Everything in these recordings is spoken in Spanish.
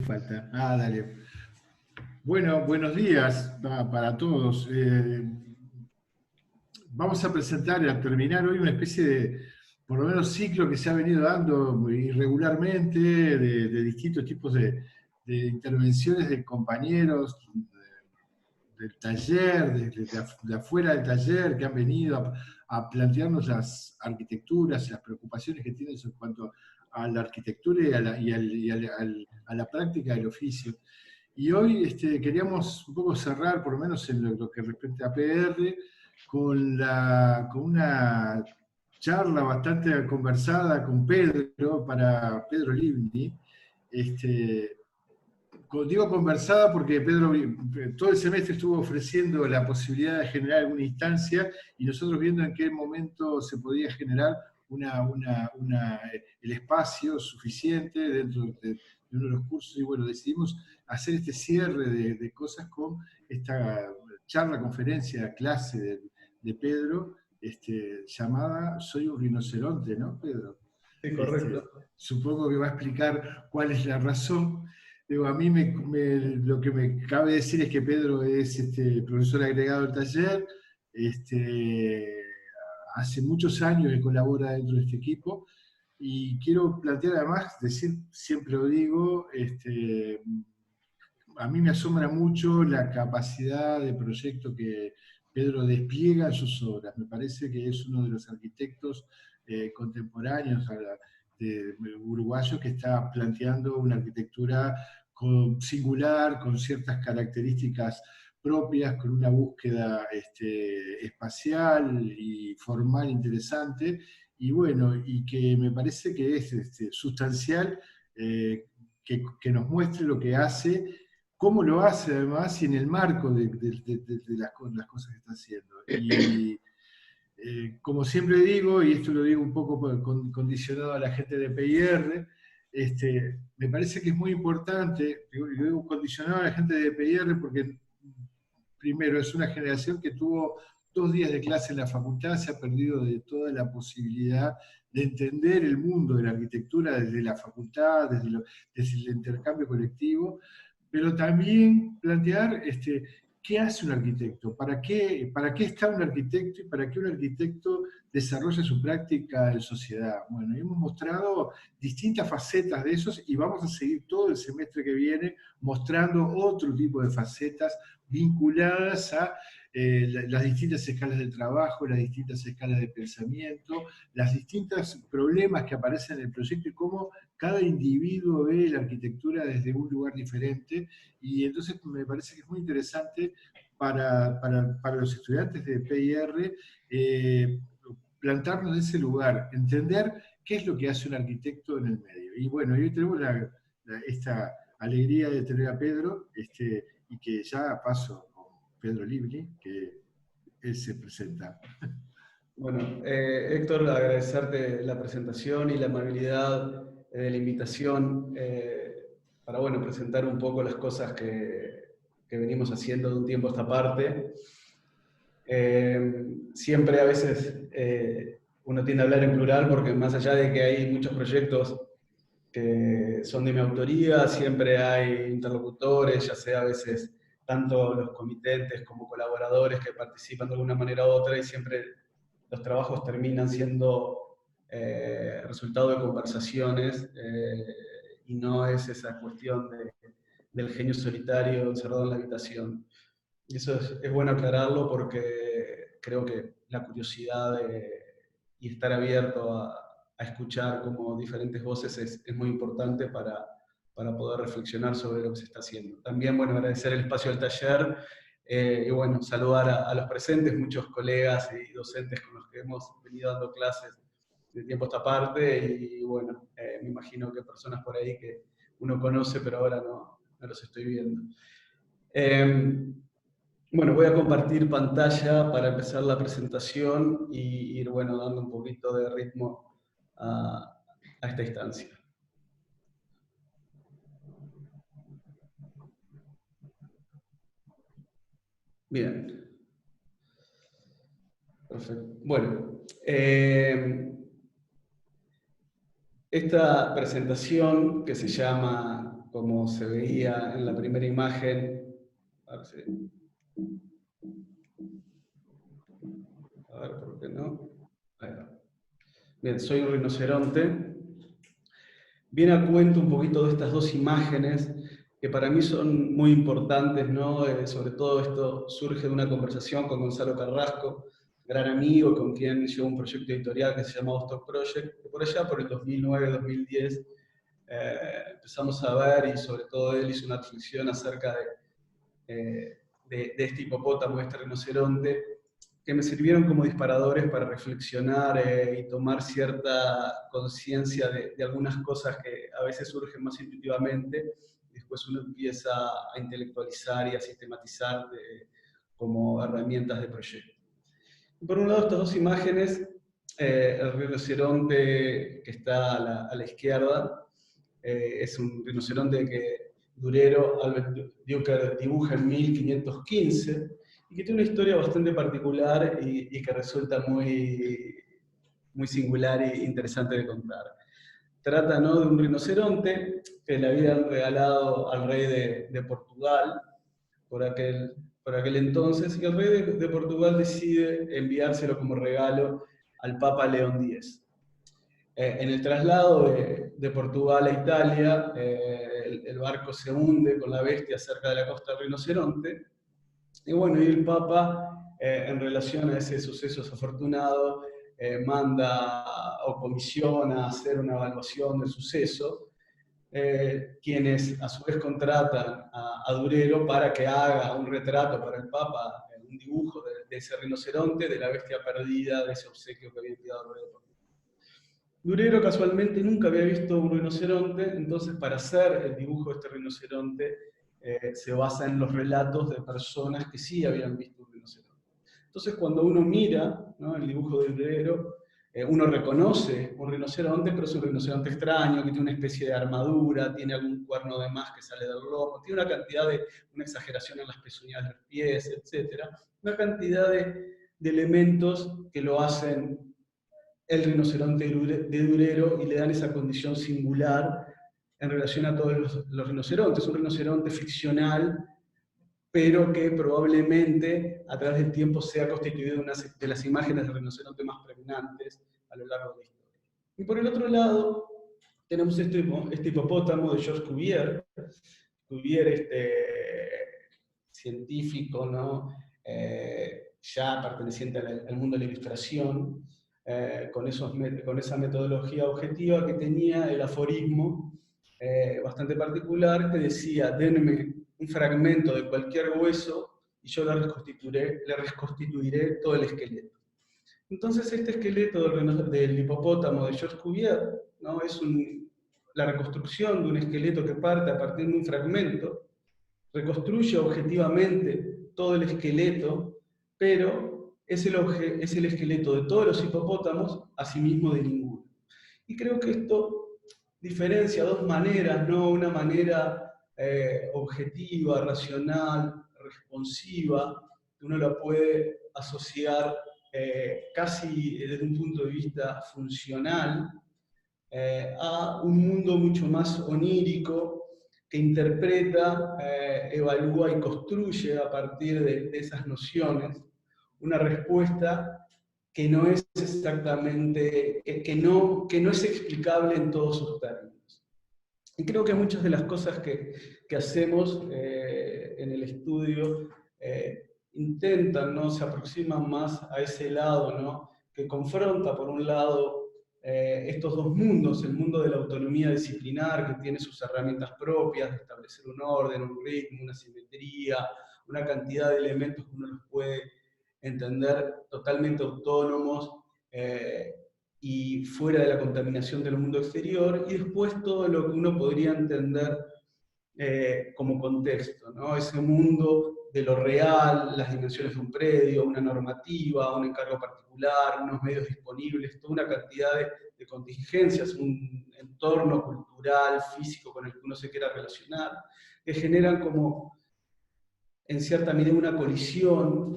Falta. Dale. Bueno, buenos días para todos. Vamos a presentar y a terminar hoy una especie de, por lo menos, ciclo que se ha venido dando irregularmente de distintos tipos de intervenciones de compañeros del taller, de afuera del taller, que han venido a plantearnos las arquitecturas, las preocupaciones que tienen en cuanto a la arquitectura a la práctica del oficio. Y hoy queríamos un poco cerrar, por lo menos en lo que respecta a PR, con una charla bastante conversada con Pedro, para Pedro Livni. Digo conversada porque Pedro todo el semestre estuvo ofreciendo la posibilidad de generar alguna instancia y nosotros viendo en qué momento se podía generar el espacio suficiente dentro de uno de los cursos, y bueno, decidimos hacer este cierre de cosas con esta charla, conferencia, clase de Pedro, llamada Soy un rinoceronte, ¿no, Pedro? Sí, correcto. Supongo que va a explicar cuál es la razón. Digo, a mí lo que me cabe decir es que Pedro es profesor agregado del taller, hace muchos años que colabora dentro de este equipo, y quiero plantear además, decir, siempre lo digo, a mí me asombra mucho la capacidad de proyecto que Pedro despliega en sus obras. Me parece que es uno de los arquitectos contemporáneos uruguayos que está planteando una arquitectura singular, con ciertas características propias, con una búsqueda espacial y formal interesante, y bueno, y que me parece que es sustancial, que nos muestre lo que hace, cómo lo hace además y en el marco de las cosas que está haciendo. Y como siempre digo, y esto lo digo un poco condicionado a la gente de PIR, me parece que es muy importante, lo digo condicionado a la gente de PIR porque primero es una generación que tuvo 2 días de clase en la facultad, se ha perdido de toda la posibilidad de entender el mundo de la arquitectura desde la facultad, desde el intercambio colectivo, pero también plantear qué hace un arquitecto, para qué está un arquitecto y para qué un arquitecto desarrolla su práctica en sociedad. Bueno, hemos mostrado distintas facetas de esos y vamos a seguir todo el semestre que viene mostrando otro tipo de facetas vinculadas a las distintas escalas de trabajo, las distintas escalas de pensamiento, los distintos problemas que aparecen en el proyecto y cómo cada individuo ve la arquitectura desde un lugar diferente. Y entonces me parece que es muy interesante para los estudiantes de PIR plantarnos en ese lugar, entender qué es lo que hace un arquitecto en el medio. Y bueno, hoy tenemos esta alegría de tener a Pedro, y que ya paso con Pedro Livni, que él se presenta. Bueno, Héctor, agradecerte la presentación y la amabilidad de la invitación para bueno, presentar un poco las cosas que venimos haciendo de un tiempo a esta parte. Siempre a veces uno tiende a hablar en plural porque más allá de que hay muchos proyectos que son de mi autoría, siempre hay interlocutores, ya sea a veces tanto los comitentes como colaboradores que participan de alguna manera u otra, y siempre los trabajos terminan siendo resultado de conversaciones, y no es esa cuestión del genio solitario encerrado en la habitación. Y eso es bueno aclararlo porque creo que la curiosidad y estar abierto a escuchar como diferentes voces es muy importante para poder reflexionar sobre lo que se está haciendo. También, bueno, agradecer el espacio del taller y, bueno, saludar a los presentes, muchos colegas y docentes con los que hemos venido dando clases de tiempo a esta parte, y, bueno, me imagino que personas por ahí que uno conoce, pero ahora no los estoy viendo. Bueno, voy a compartir pantalla para empezar la presentación y ir, bueno, dando un poquito de ritmo a esta instancia. Bien. Perfecto. Bueno, esta presentación que se llama como se veía en la primera imagen. A ver, ¿por qué no? Ahí va. Bien, soy un rinoceronte. Viene a cuento un poquito de estas dos imágenes que para mí son muy importantes, ¿no? Sobre todo esto surge de una conversación con Gonzalo Carrasco, gran amigo con quien llevó un proyecto editorial que se llamaba Stock Project, que por allá, por el 2009-2010, empezamos a ver, y sobre todo él hizo una reflexión acerca de este hipopótamo, de este rinoceronte, que me sirvieron como disparadores para reflexionar y tomar cierta conciencia de algunas cosas que a veces surgen más intuitivamente, y después uno empieza a intelectualizar y a sistematizar como herramientas de proyecto. Por un lado, estas dos imágenes, el rinoceronte que está a la izquierda, es un rinoceronte que Durero, Albert Dücker, dibuja en 1515, y que tiene una historia bastante particular y que resulta muy, muy singular e interesante de contar. Trata, ¿no?, de un rinoceronte que le habían regalado al rey de Portugal por aquel entonces, y el rey de Portugal decide enviárselo como regalo al Papa León X. En el traslado de Portugal a Italia, el barco se hunde con la bestia cerca de la costa del Rinoceronte, y bueno, y el Papa, en relación a ese suceso desafortunado, manda o comisiona hacer una evaluación del suceso, quienes a su vez contratan a Durero para que haga un retrato para el Papa, un dibujo de ese rinoceronte, de la bestia perdida, de ese obsequio que había enviado el rey de Portugal. Durero casualmente nunca había visto un rinoceronte, entonces para hacer el dibujo de este rinoceronte se basa en los relatos de personas que sí habían visto un rinoceronte. Entonces cuando uno mira, ¿no?, el dibujo de Durero, uno reconoce un rinoceronte, pero es un rinoceronte extraño, que tiene una especie de armadura, tiene algún cuerno de más que sale del lomo, tiene una exageración en las pezuñas de los pies, etc. Una cantidad de elementos que lo hacen el rinoceronte de Durero y le dan esa condición singular en relación a todos los rinocerontes. Un rinoceronte ficcional, pero que probablemente a través del tiempo se ha constituido una de las imágenes del rinoceronte más pregnantes a lo largo de la historia. Y por el otro lado, tenemos este hipopótamo de Georges Cuvier. Cuvier, científico, ¿no?, ya perteneciente al mundo de la ilustración, con esa metodología objetiva que tenía el aforismo bastante particular, que decía: denme un fragmento de cualquier hueso y yo le reconstituiré todo el esqueleto. Entonces este esqueleto del hipopótamo de Georges Cuvier, ¿no?, es la reconstrucción de un esqueleto que parte a partir de un fragmento, reconstruye objetivamente todo el esqueleto, pero es el esqueleto de todos los hipopótamos, asimismo de ninguno. Y creo que esto diferencia dos maneras, ¿no? Una manera objetiva, racional, responsiva, que uno la puede asociar casi desde un punto de vista funcional, a un mundo mucho más onírico, que interpreta, evalúa y construye a partir de esas nociones una respuesta que no es exactamente, que no es explicable en todos sus términos. Y creo que muchas de las cosas que hacemos en el estudio intentan, ¿no?, se aproximan más a ese lado, ¿no?, que confronta por un lado estos dos mundos, el mundo de la autonomía disciplinar, que tiene sus herramientas propias de establecer un orden, un ritmo, una simetría, una cantidad de elementos que uno los puede entender totalmente autónomos y fuera de la contaminación del mundo exterior, y después todo lo que uno podría entender como contexto, ¿no? Ese mundo de lo real, las dimensiones de un predio, una normativa, un encargo particular, unos medios disponibles, toda una cantidad de contingencias, un entorno cultural, físico con el que uno se quiera relacionar, que generan como, en cierta medida, una colisión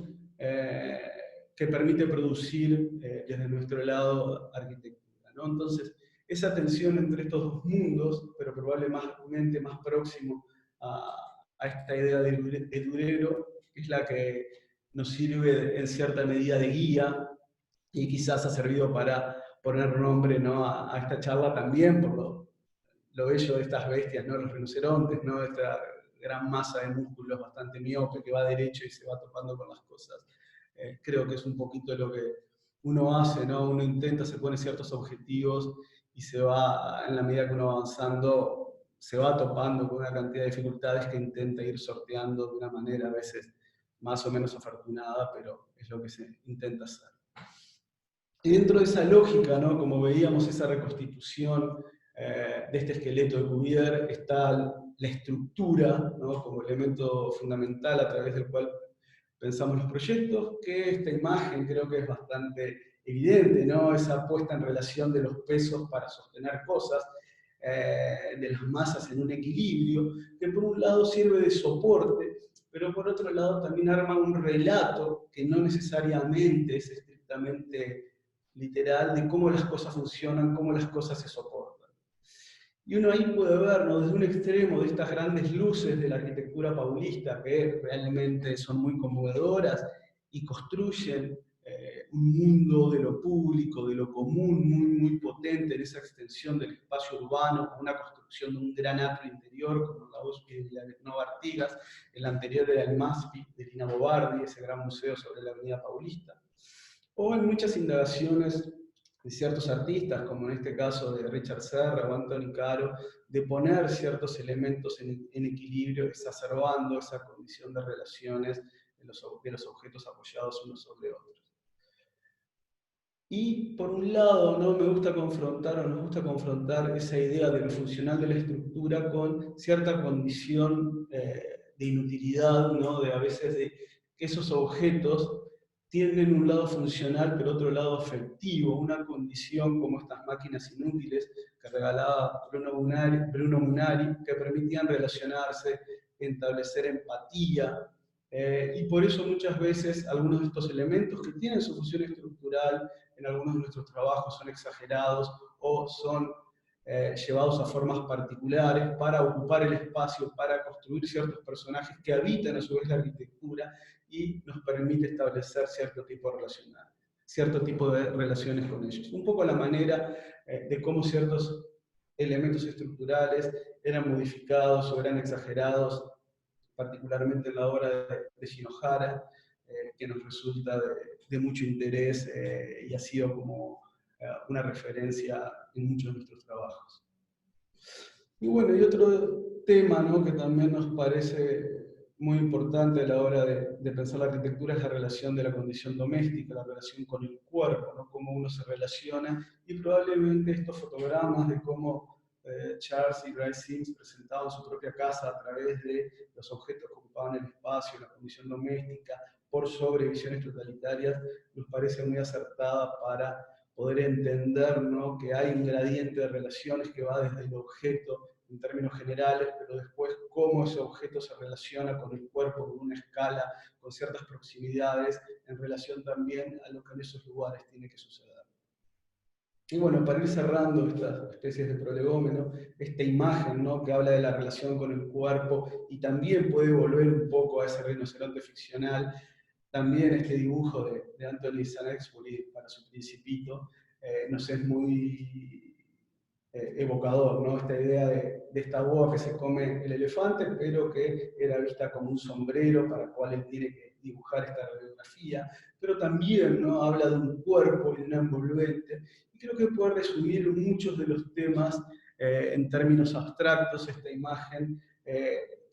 que permite producir desde nuestro lado arquitectura, ¿no? Entonces, esa tensión entre estos dos mundos, pero probablemente más próximo a esta idea de Durero, es la que nos sirve en cierta medida de guía y quizás ha servido para poner nombre, ¿no?, a esta charla también por lo bello de estas bestias, ¿no?, los rinocerontes, ¿no?, esta gran masa de músculos bastante miope que va derecho y se va topando con las cosas. Creo que es un poquito lo que uno hace, ¿no? Uno intenta, se pone ciertos objetivos y se va, en la medida que uno va avanzando, se va topando con una cantidad de dificultades que intenta ir sorteando de una manera a veces más o menos afortunada, pero es lo que se intenta hacer. Y dentro de esa lógica, ¿no?, como veíamos esa reconstitución de este esqueleto de Cuvier, está la estructura, ¿no?, como elemento fundamental a través del cual pensamos los proyectos, que esta imagen creo que es bastante evidente, ¿no?, esa puesta en relación de los pesos para sostener cosas, de las masas en un equilibrio, que por un lado sirve de soporte, pero por otro lado también arma un relato que no necesariamente es estrictamente literal de cómo las cosas funcionan, cómo las cosas se soportan. Y uno ahí puede ver, ¿no?, desde un extremo de estas grandes luces de la arquitectura paulista, que realmente son muy conmovedoras y construyen un mundo de lo público, de lo común, muy potente en esa extensión del espacio urbano, con una construcción de un gran atrio interior, como la USP de la Nova Artigas, el anterior era el MASPI de Lina Bobardi, ese gran museo sobre la avenida Paulista, o en muchas indagaciones de ciertos artistas, como en este caso de Richard Serra o Anthony Caro, de poner ciertos elementos en equilibrio, exacerbando esa condición de relaciones de los objetos apoyados unos sobre otros. Y por un lado, ¿no?, nos gusta confrontar esa idea de lo funcional de la estructura con cierta condición de inutilidad, ¿no?, de a veces de que esos objetos tienen un lado funcional, pero otro lado afectivo, una condición como estas máquinas inútiles que regalaba Bruno Munari, que permitían relacionarse, establecer empatía, y por eso muchas veces algunos de estos elementos que tienen su función estructural en algunos de nuestros trabajos son exagerados o son llevados a formas particulares para ocupar el espacio, para construir ciertos personajes que habitan a su vez la arquitectura y nos permite establecer cierto tipo de relaciones con ellos. Un poco la manera de cómo ciertos elementos estructurales eran modificados o eran exagerados, particularmente en la obra de Shinohara, que nos resulta de mucho interés y ha sido como una referencia en muchos de nuestros trabajos. Y bueno, y otro tema, ¿no?, que también nos parece muy importante a la hora de pensar la arquitectura es la relación de la condición doméstica, la relación con el cuerpo, ¿no?, cómo uno se relaciona, y probablemente estos fotogramas de cómo Charles y Bryce Sims presentaban su propia casa a través de los objetos que ocupaban el espacio, la condición doméstica, por sobre visiones totalitarias, nos parece muy acertada para poder entender, ¿no?, que hay un gradiente de relaciones que va desde el objeto en términos generales, pero después cómo ese objeto se relaciona con el cuerpo, con una escala, con ciertas proximidades, en relación también a lo que en esos lugares tiene que suceder. Y bueno, para ir cerrando estas especies de prolegómeno, esta imagen, ¿no?, que habla de la relación con el cuerpo y también puede volver un poco a ese rinoceronte ficcional, también este dibujo de Anthony Saint-Exupéry para su Principito nos es muy evocador, ¿no?, esta idea de esta boa que se come el elefante, pero que era vista como un sombrero para el cual él tiene que dibujar esta radiografía, pero también, ¿no?, habla de un cuerpo y de un envolvente, y creo que puede resumir muchos de los temas en términos abstractos esta imagen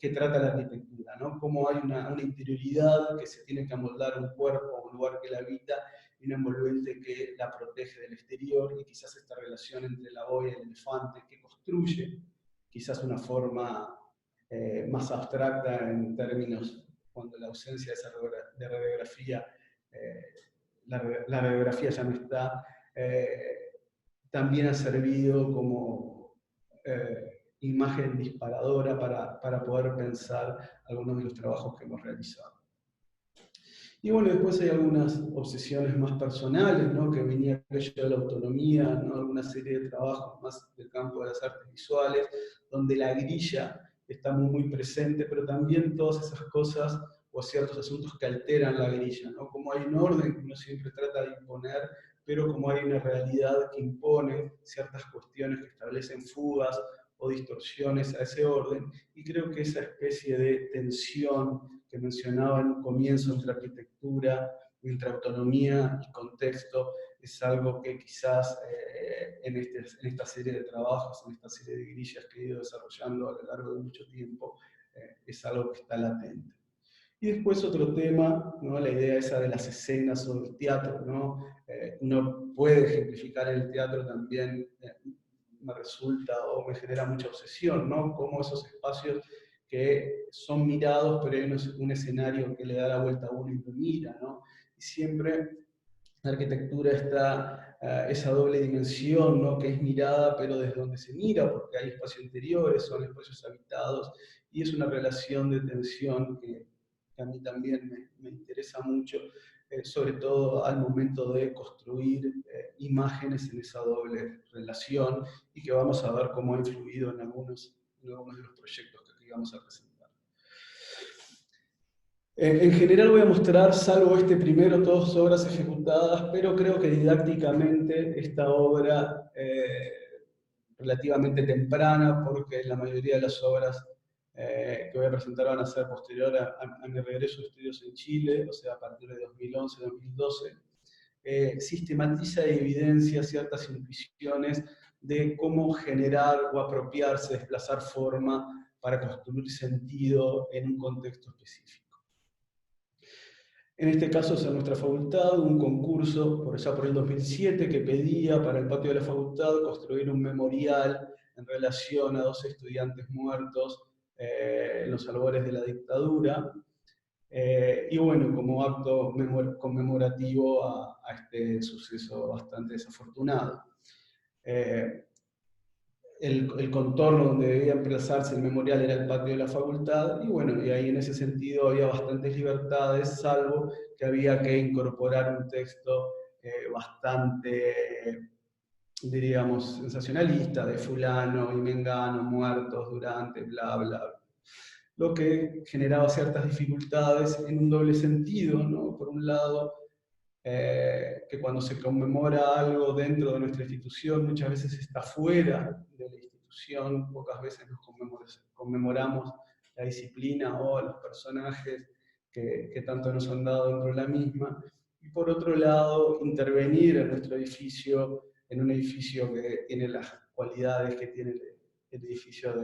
que trata la arquitectura, ¿no?, cómo hay una interioridad que se tiene que amoldar un cuerpo, un lugar que la habita, y un envolvente que la protege del exterior, y quizás esta relación entre la boya y el elefante que construye quizás una forma más abstracta en términos cuando la ausencia de esa radiografía, la radiografía ya no está, también ha servido como imagen disparadora para poder pensar algunos de los trabajos que hemos realizado. Y bueno, después hay algunas obsesiones más personales, ¿no? Que venía aquello de la autonomía, ¿no? Alguna serie de trabajos más del campo de las artes visuales, donde la grilla está muy presente, pero también todas esas cosas o ciertos asuntos que alteran la grilla, ¿no? Como hay un orden que uno siempre trata de imponer, pero como hay una realidad que impone ciertas cuestiones que establecen fugas o distorsiones a ese orden, y creo que esa especie de tensión que mencionaba en un comienzo entre arquitectura, entre autonomía y contexto, es algo que quizás en esta serie de trabajos, en esta serie de grillas que he ido desarrollando a lo largo de mucho tiempo, es algo que está latente. Y después otro tema, ¿no? La idea esa de las escenas sobre el teatro, ¿no? Uno puede ejemplificar en el teatro también, me resulta o me genera mucha obsesión, ¿no? Cómo esos espacios que son mirados, pero hay un escenario que le da la vuelta a uno y lo mira, ¿no? Y siempre la arquitectura está esa doble dimensión, ¿no? Que es mirada, pero desde donde se mira, porque hay espacios interiores, son espacios habitados, y es una relación de tensión que a mí también me interesa mucho, sobre todo al momento de construir imágenes en esa doble relación, y que vamos a ver cómo ha influido en algunos de los proyectos que aquí vamos a presentar. En general voy a mostrar, salvo este primero, todas obras ejecutadas, pero creo que didácticamente esta obra relativamente temprana, porque la mayoría de las obras que voy a presentar van a ser posterior a mi regreso de estudios en Chile, o sea, a partir de 2011-2012, sistematiza y evidencia ciertas intuiciones de cómo generar o apropiarse, desplazar forma para construir sentido en un contexto específico. En este caso es en nuestra facultad, un concurso, por allá por el 2007, que pedía para el patio de la facultad construir un memorial en relación a 2 estudiantes muertos en los albores de la dictadura. Y bueno, como acto conmemorativo a este suceso bastante desafortunado. El contorno donde debía emplazarse el memorial era el patio de la facultad, y bueno, y ahí en ese sentido había bastantes libertades, salvo que había que incorporar un texto bastante, diríamos, sensacionalista, de fulano y mengano, muertos durante, bla, bla, bla. Lo que generaba ciertas dificultades en un doble sentido, ¿no? Por un lado, que cuando se conmemora algo dentro de nuestra institución muchas veces está fuera de la institución, pocas veces nos conmemoramos la disciplina o los personajes que tanto nos han dado dentro de la misma, y por otro lado intervenir en nuestro edificio, en un edificio que tiene las cualidades que tiene el edificio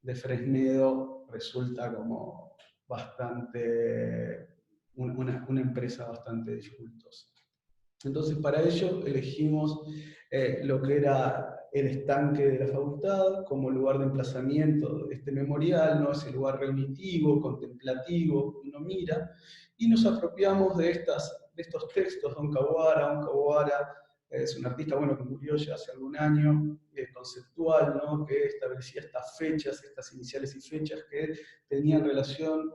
de Fresnedo, resulta como bastante una empresa bastante dificultosa. Entonces, para ello elegimos lo que era el estanque de la facultad como lugar de emplazamiento de este memorial, ¿no? Ese lugar reunitivo, contemplativo, uno mira, y nos apropiamos de estos textos. Don Kawara es un artista bueno, que murió ya hace algún año, conceptual, ¿no? Que establecía estas fechas, estas iniciales y fechas que tenían relación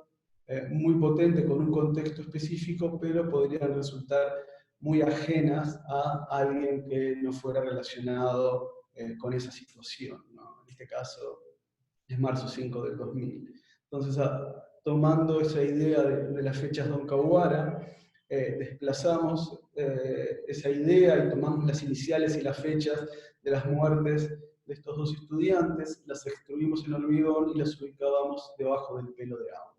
muy potente con un contexto específico, pero podrían resultar muy ajenas a alguien que no fuera relacionado con esa situación, ¿no? En este caso es marzo 5 del 2000. Entonces, tomando esa idea de las fechas Don Kawara, desplazamos esa idea y tomamos las iniciales y las fechas de las muertes de estos 2 estudiantes, las extruimos en hormigón y las ubicábamos debajo del pelo de agua.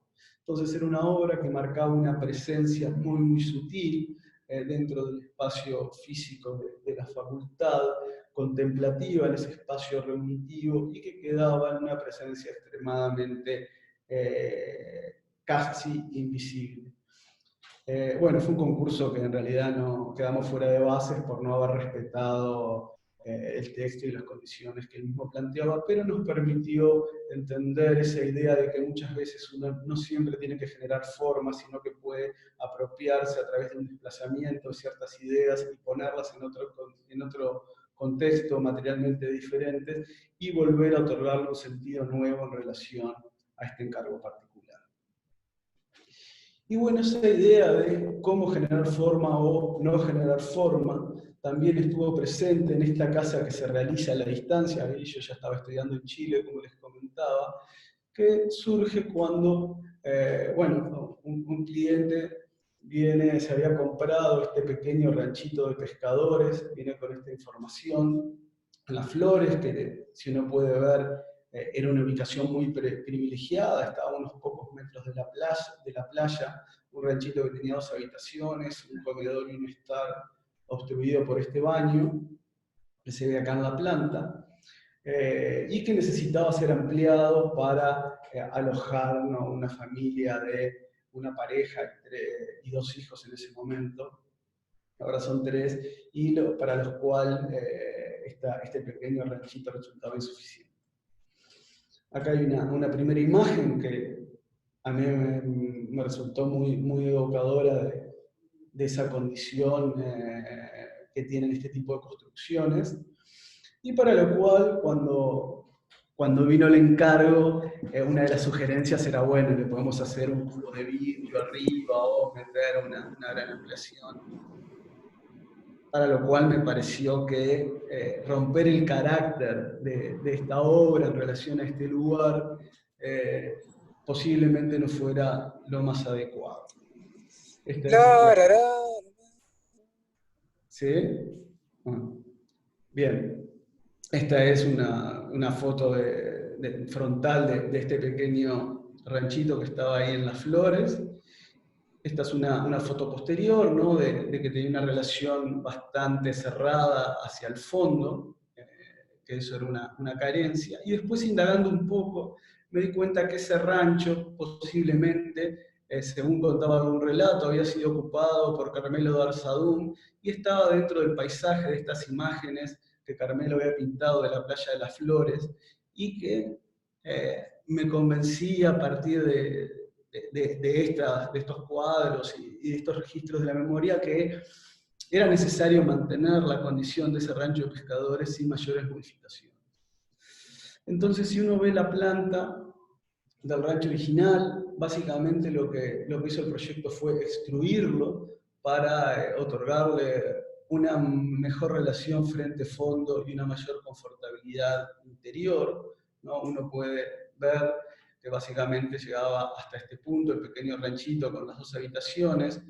Entonces era una obra que marcaba una presencia muy, muy sutil dentro del espacio físico de la facultad, contemplativa en ese espacio reunitivo, y que quedaba en una presencia extremadamente casi invisible. Bueno, fue un concurso que en realidad no quedamos fuera de bases por no haber respetado el texto y las condiciones que él mismo planteaba, pero nos permitió entender esa idea de que muchas veces uno no siempre tiene que generar formas, sino que puede apropiarse a través de un desplazamiento de ciertas ideas y ponerlas en otro contexto materialmente diferente, y volver a otorgarle un sentido nuevo en relación a este encargo particular. Y bueno, esa idea de cómo generar forma o no generar forma también estuvo presente en esta casa que se realiza a la distancia. Yo ya estaba estudiando en Chile, como les comentaba, que surge cuando, bueno, un cliente viene, se había comprado este pequeño ranchito de pescadores, viene con esta información, Las Flores, que si uno puede ver, era una ubicación muy privilegiada, estaba a unos pocos metros de la playa, un ranchito que tenía 2 habitaciones, un comedor y un estar obstruido por este baño, que se ve acá en la planta, y que necesitaba ser ampliado para alojar, ¿no?, una familia de una pareja y 2 hijos en ese momento, ahora son 3, y para los cuales este pequeño ranchito resultaba insuficiente. Acá hay una primera imagen que a mí me resultó muy evocadora de esa condición que tienen este tipo de construcciones, y para lo cual cuando vino el encargo, una de las sugerencias era, bueno, le podemos hacer un cubo de vidrio arriba o meter una gran ampliación. Para lo cual me pareció que romper el carácter de esta obra en relación a este lugar posiblemente no fuera lo más adecuado. Esta es ¿Sí? Bueno, bien. Esta es una foto frontal de este pequeño ranchito que estaba ahí en Las Flores. Esta es una foto posterior, ¿no?, de que tenía una relación bastante cerrada hacia el fondo, que eso era una carencia. Y después, indagando un poco, me di cuenta que ese rancho posiblemente, según contaba en un relato, había sido ocupado por Carmelo de Arzadún y estaba dentro del paisaje de estas imágenes que Carmelo había pintado de la playa de Las Flores, y que me convencí a partir de estos cuadros y de estos registros de la memoria que era necesario mantener la condición de ese rancho de pescadores sin mayores modificaciones. Entonces, si uno ve la planta del rancho original, básicamente lo que hizo el proyecto fue extruirlo para otorgarle una mejor relación frente-fondo y una mayor confortabilidad interior, ¿no? Uno puede ver que básicamente llegaba hasta este punto, el pequeño ranchito con las 2 habitaciones,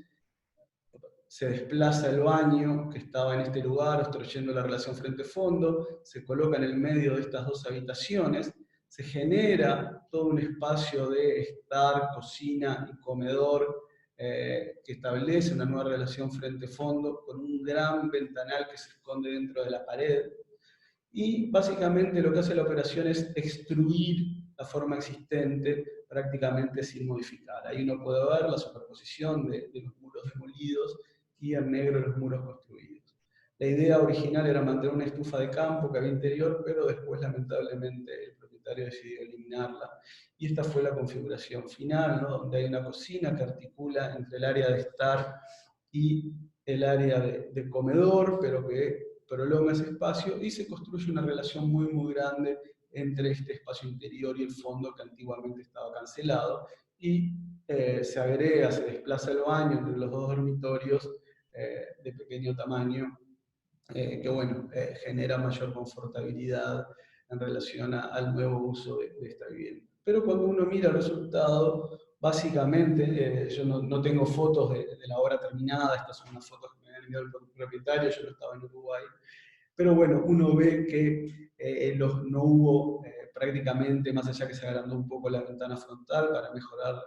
se desplaza el baño que estaba en este lugar, obstruyendo la relación frente-fondo, se coloca en el medio de estas 2 habitaciones, se genera todo un espacio de estar, cocina y comedor que establece una nueva relación frente-fondo con un gran ventanal que se esconde dentro de la pared. Y básicamente lo que hace la operación es extruir la forma existente prácticamente sin modificar. Ahí uno puede ver la superposición de los muros demolidos y en negro los muros construidos. La idea original era mantener una estufa de campo que había interior, pero después lamentablemente el propietario decidió eliminarla. Y esta fue la configuración final, ¿no?, donde hay una cocina que articula entre el área de estar y el área de comedor, pero que prolonga ese espacio, y se construye una relación muy grande entre este espacio interior y el fondo que antiguamente estaba cancelado, y se agrega, se desplaza el baño entre los 2 dormitorios de pequeño tamaño, que bueno, genera mayor confortabilidad en relación al nuevo uso de esta vivienda. Pero cuando uno mira el resultado, básicamente, yo no tengo fotos de la obra terminada, estas son unas fotos que me habían enviado el propietario, yo no estaba en Uruguay, pero bueno, uno ve que no hubo prácticamente, más allá que se agrandó un poco la ventana frontal para mejorar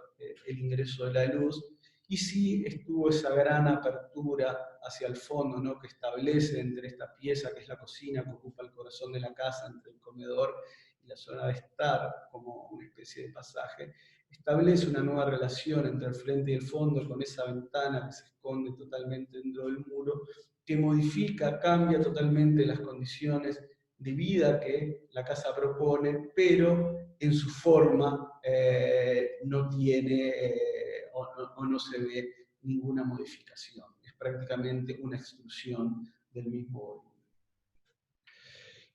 el ingreso de la luz, y sí estuvo esa gran apertura hacia el fondo, ¿no?, que establece entre esta pieza que es la cocina, que ocupa el corazón de la casa, entre el comedor y la zona de estar, como una especie de pasaje, establece una nueva relación entre el frente y el fondo con esa ventana que se esconde totalmente dentro del muro, que modifica, cambia totalmente las condiciones de vida que la casa propone, pero en su forma no tiene o no se ve ninguna modificación. Es prácticamente una extrusión del mismo volumen.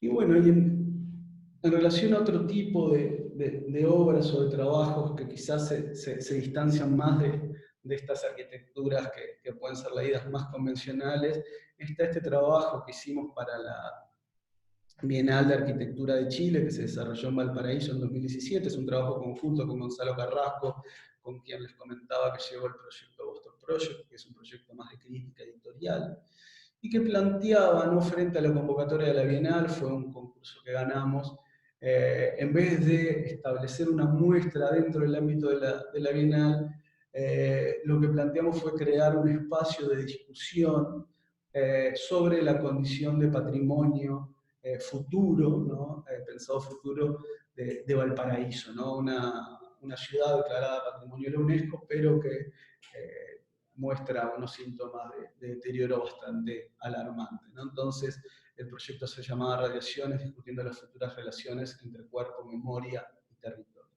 Y bueno, y en relación a otro tipo de obras o de trabajos que quizás se distancian más de de estas arquitecturas que pueden ser leídas más convencionales, está este trabajo que hicimos para la Bienal de Arquitectura de Chile, que se desarrolló en Valparaíso en 2017, es un trabajo conjunto con Gonzalo Carrasco, con quien les comentaba que llevó el proyecto Boston Project, que es un proyecto más de crítica editorial, y que planteaba, ¿no?, frente a la convocatoria de la Bienal, fue un concurso que ganamos, en vez de establecer una muestra dentro del ámbito de la Bienal, lo que planteamos fue crear un espacio de discusión sobre la condición de patrimonio futuro, ¿no? Pensado futuro de Valparaíso, ¿no? Una ciudad declarada Patrimonio de la UNESCO, pero que muestra unos síntomas de deterioro bastante alarmante, ¿no? Entonces, el proyecto se llamaba Radiaciones, discutiendo las futuras relaciones entre cuerpo, memoria y territorio.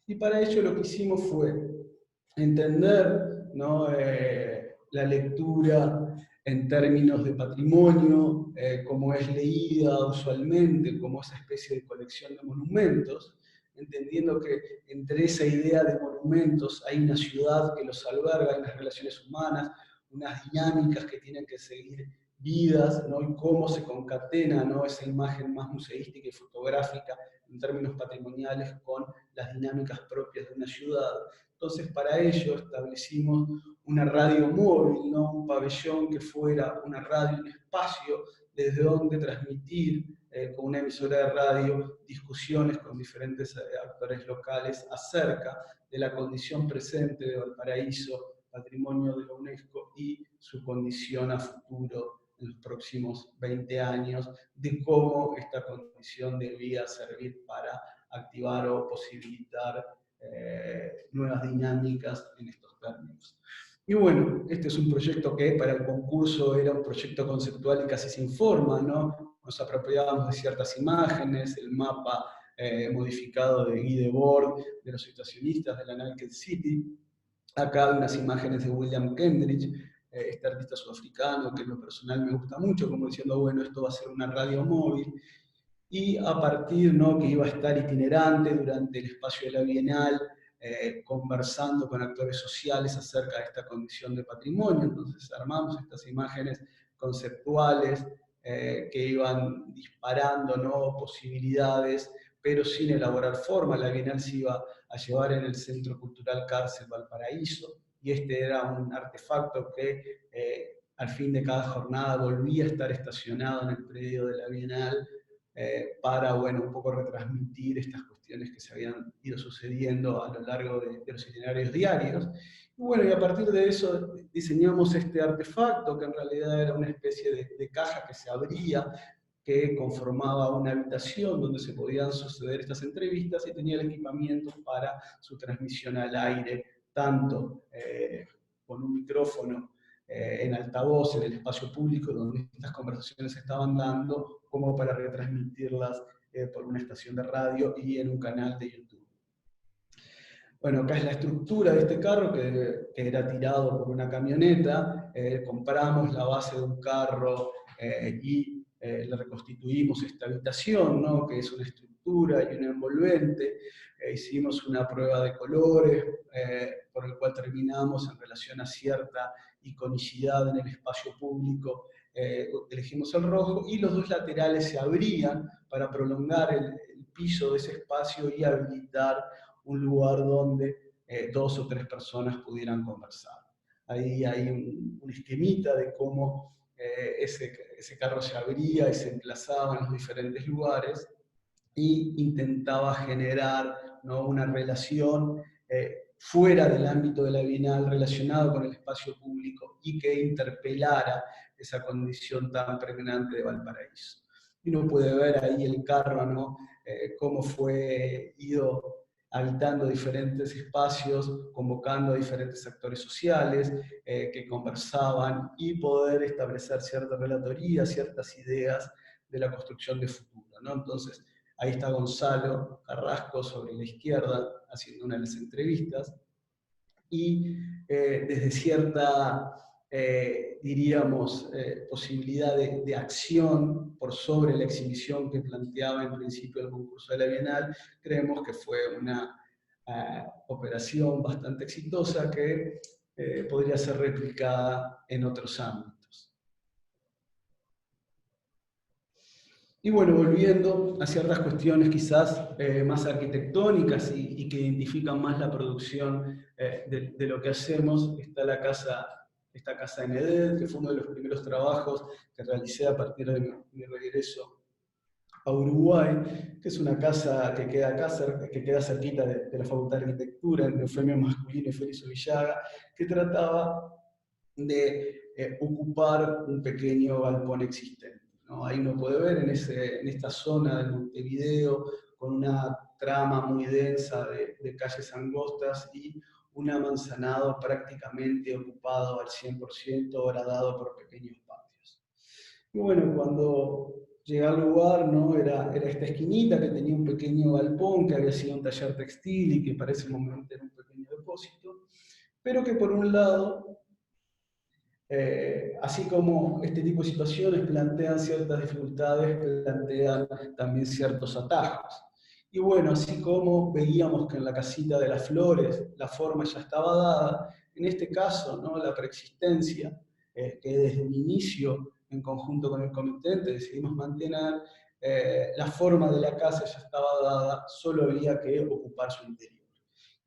Y para ello lo que hicimos fue entender, ¿no?, la lectura en términos de patrimonio, como es leída usualmente, como esa especie de colección de monumentos, entendiendo que entre esa idea de monumentos hay una ciudad que los alberga, hay unas relaciones humanas, unas dinámicas que tienen que seguir vidas, ¿no?, y cómo se concatena, ¿no?, esa imagen más museística y fotográfica en términos patrimoniales con las dinámicas propias de una ciudad. Entonces, para ello establecimos una radio móvil, ¿no?, un pabellón que fuera una radio, un espacio desde donde transmitir con una emisora de radio discusiones con diferentes actores locales acerca de la condición presente de Valparaíso, patrimonio de la UNESCO, y su condición a futuro en los próximos 20 años, de cómo esta condición debía servir para activar o posibilitar nuevas dinámicas en estos términos. Y bueno, este es un proyecto que para el concurso era un proyecto conceptual y casi sin forma, ¿no? Nos apropiábamos de ciertas imágenes, el mapa modificado de Guy Debord, de los situacionistas de la Naked City, acá unas imágenes de William Kendrick, este artista sudafricano que en lo personal me gusta mucho, como diciendo, bueno, esto va a ser una radio móvil, y a partir, ¿no?, que iba a estar itinerante durante el espacio de la Bienal, conversando con actores sociales acerca de esta condición de patrimonio. Entonces armamos estas imágenes conceptuales que iban disparando, ¿no?, posibilidades, pero sin elaborar forma. La Bienal se iba a llevar en el Centro Cultural Cárcel Valparaíso, y este era un artefacto que al fin de cada jornada volvía a estar estacionado en el predio de la Bienal, para, bueno, un poco retransmitir estas cuestiones que se habían ido sucediendo a lo largo de los itinerarios diarios. Y bueno, y a partir de eso diseñamos este artefacto, que en realidad era una especie de caja que se abría, que conformaba una habitación donde se podían suceder estas entrevistas, y tenía el equipamiento para su transmisión al aire, tanto con un micrófono en altavoz en el espacio público donde estas conversaciones se estaban dando, como para retransmitirlas por una estación de radio y en un canal de YouTube. Bueno, acá es la estructura de este carro, que era tirado por una camioneta. Compramos la base de un carro y le reconstituimos esta habitación, ¿no?, que es una estructura y un envolvente. Hicimos una prueba de colores, por el cual terminamos en relación a cierta iconicidad en el espacio público. Elegimos el rojo, y los dos laterales se abrían para prolongar el piso de ese espacio y habilitar un lugar donde 2 o 3 personas pudieran conversar. Ahí hay un esquemita de cómo ese carro se abría y se emplazaba en los diferentes lugares, y intentaba generar, ¿no?, una relación fuera del ámbito de la Bienal, relacionado con el espacio público, y que interpelara esa condición tan pregnante de Valparaíso. Y uno puede ver ahí el carro, ¿no?, cómo fue ido habitando diferentes espacios, convocando a diferentes actores sociales que conversaban, y poder establecer cierta relatoría, ciertas ideas de la construcción de futuro, ¿no? Entonces, ahí está Gonzalo Carrasco sobre la izquierda haciendo una de las entrevistas, y desde cierta, diríamos, posibilidad de acción por sobre la exhibición que planteaba en principio el concurso de la Bienal, creemos que fue una operación bastante exitosa, que podría ser replicada en otros ámbitos. Y bueno, volviendo a ciertas cuestiones quizás más arquitectónicas y que identifican más la producción de lo que hacemos, está esta casa en Edén, que fue uno de los primeros trabajos que realicé a partir de mi regreso a Uruguay, que es una casa que queda acá, que queda cerquita de la Facultad de Arquitectura, en Eufemio Masculino y Félix Villaga, que trataba de ocupar un pequeño galpón existente, ¿no? Ahí uno puede ver en esta zona de Montevideo, con una trama muy densa de calles angostas y un amanzanado prácticamente ocupado al 100%, horadado por pequeños patios. Y bueno, cuando llegué al lugar, ¿no? Era esta esquinita que tenía un pequeño galpón, que había sido un taller textil y que para ese momento era un pequeño depósito, pero que por un lado, así como este tipo de situaciones plantean ciertas dificultades, plantean también ciertos atajos. Y bueno, así como veíamos que en la casita de las flores la forma ya estaba dada, en este caso, ¿no? La preexistencia, que desde el inicio, en conjunto con el comitente, decidimos mantener, la forma de la casa ya estaba dada, solo había que ocupar su interior.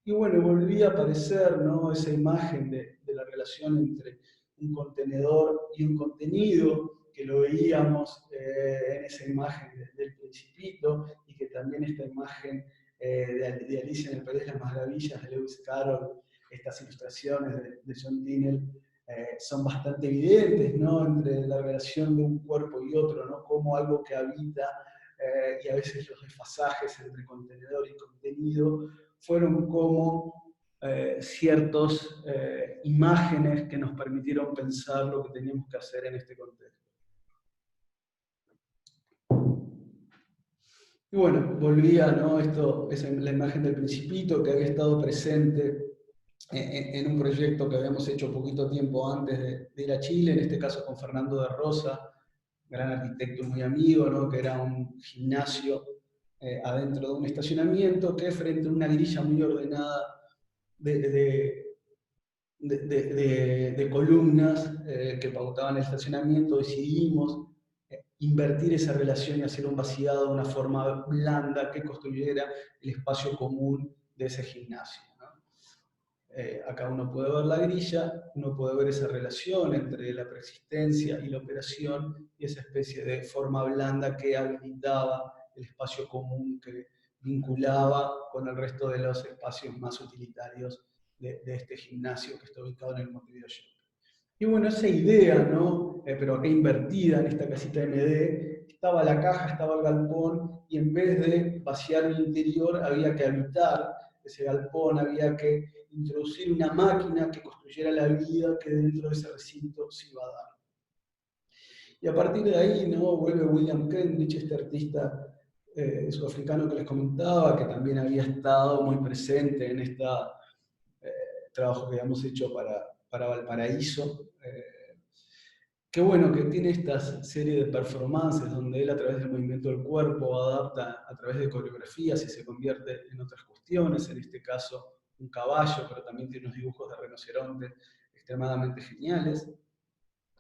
Y bueno, volvía a aparecer, ¿no? Esa imagen de la relación entre un contenedor y un contenido, que lo veíamos en esa imagen del Principito, y que también esta imagen de Alicia en el País de las Maravillas de Lewis Carroll, estas ilustraciones de John Tynnell, son bastante evidentes, ¿no? Entre la relación de un cuerpo y otro, ¿no? Como algo que habita, y a veces los desfasajes entre contenedor y contenido fueron como ciertas imágenes que nos permitieron pensar lo que teníamos que hacer en este contexto. Y bueno, volvía, ¿no? Esto es la imagen del Principito, que había estado presente en un proyecto que habíamos hecho poquito tiempo antes de ir a Chile, en este caso con Fernando de Rosa, gran arquitecto muy amigo, ¿no? Que era un gimnasio adentro de un estacionamiento que frente a una grilla muy ordenada de columnas que pautaban el estacionamiento, decidimos invertir esa relación y hacer un vaciado de una forma blanda que construyera el espacio común de ese gimnasio, ¿no? Acá uno puede ver la grilla, uno puede ver esa relación entre la preexistencia y la operación y esa especie de forma blanda que habilitaba el espacio común que vinculaba con el resto de los espacios más utilitarios de este gimnasio que está ubicado en el Montevideo Shopping. Y bueno, esa idea, ¿no? Pero acá invertida en esta casita MD, estaba la caja, estaba el galpón, y en vez de vaciar el interior había que habitar ese galpón, había que introducir una máquina que construyera la vida que dentro de ese recinto se iba a dar. Y a partir de ahí, ¿no? Vuelve William Kentridge, este artista sudafricano que les comentaba, que también había estado muy presente en este trabajo que habíamos hecho para Valparaíso, que bueno, que tiene esta serie de performances donde él a través del movimiento del cuerpo adapta a través de coreografías y se convierte en otras cuestiones, en este caso un caballo, pero también tiene unos dibujos de rinoceronte extremadamente geniales.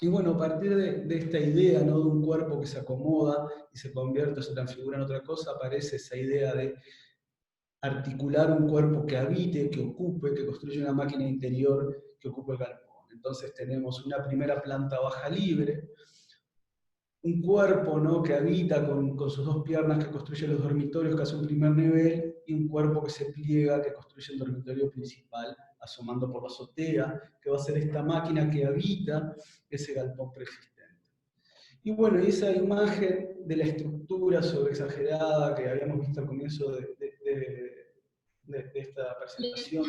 Y bueno, a partir de esta idea, ¿no? De un cuerpo que se acomoda y se convierte, se transfigura en otra cosa, aparece esa idea de articular un cuerpo que habite, que ocupe, que construya una máquina interior que ocupe el galpón. Entonces tenemos una primera planta baja libre, un cuerpo, ¿no? Que habita con sus dos piernas, que construye los dormitorios, que hace un primer nivel, y un cuerpo que se pliega, que construye el dormitorio principal, asomando por la azotea, que va a ser esta máquina que habita ese galpón preexistente. Y bueno, y esa imagen de la estructura sobreexagerada que habíamos visto al comienzo de esta presentación,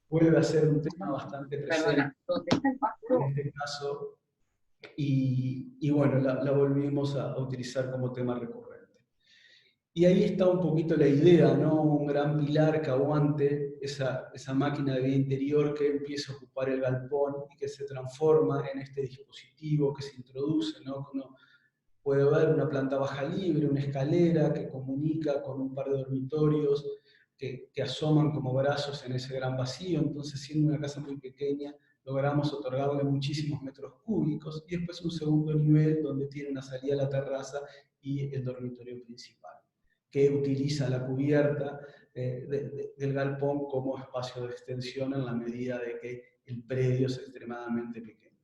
vuelve a ser un tema bastante presente en este caso, y bueno, la volvimos a utilizar como tema recurrente. Y ahí está un poquito la idea, ¿no? Un gran pilar que aguante esa máquina de vida interior que empieza a ocupar el galpón y que se transforma en este dispositivo que se introduce, ¿no? Uno puede ver una planta baja libre, una escalera que comunica con un par de dormitorios que asoman como brazos en ese gran vacío. Entonces, siendo una casa muy pequeña, logramos otorgarle muchísimos metros cúbicos, y después un segundo nivel donde tiene una salida a la terraza y el dormitorio principal, que utiliza la cubierta del galpón como espacio de extensión en la medida de que el predio es extremadamente pequeño.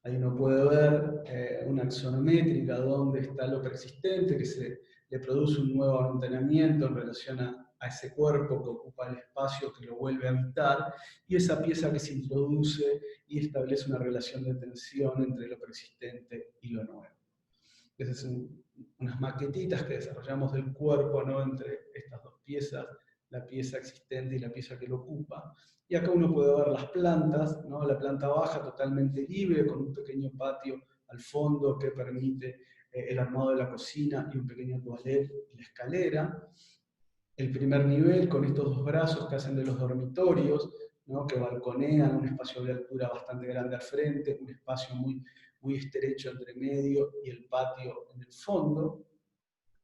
Ahí uno puede ver una axonométrica donde está lo preexistente, que se le produce un nuevo amontonamiento en relación a ese cuerpo que ocupa el espacio, que lo vuelve a habitar, y esa pieza que se introduce y establece una relación de tensión entre lo preexistente y lo nuevo. Esas son unas maquetitas que desarrollamos del cuerpo, ¿no?, entre estas dos piezas, la pieza existente y la pieza que lo ocupa. Y acá uno puede ver las plantas, ¿no?, la planta baja totalmente libre, con un pequeño patio al fondo que permite el armado de la cocina y un pequeño toilet y la escalera. El primer nivel con estos dos brazos que hacen de los dormitorios, ¿no?, que balconean un espacio de altura bastante grande al frente, un espacio muy estrecho entre medio y el patio en el fondo.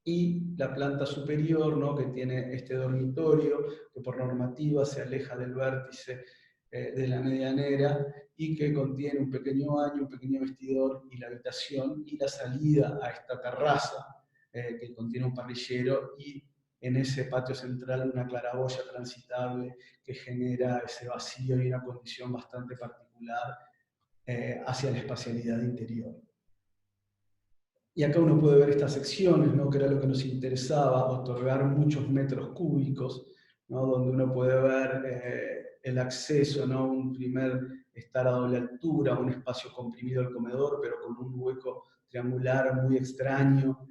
Y la planta superior, ¿no?, que tiene este dormitorio, que por normativa se aleja del vértice de la medianera, y que contiene un pequeño baño, un pequeño vestidor y la habitación, y la salida a esta terraza, que contiene un parrillero, y en ese patio central una claraboya transitable que genera ese vacío y una condición bastante particular hacia la espacialidad interior. Y acá uno puede ver estas secciones, ¿no?, que era lo que nos interesaba, otorgar muchos metros cúbicos, ¿no?, donde uno puede ver el acceso, ¿no?, un primer estar a doble altura, un espacio comprimido al comedor, pero con un hueco triangular muy extraño,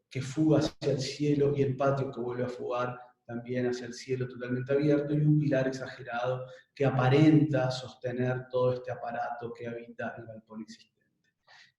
que fuga hacia el cielo, y el patio que vuelve a fugar también hacia el cielo totalmente abierto, y un pilar exagerado que aparenta sostener todo este aparato que habita el galpón existente.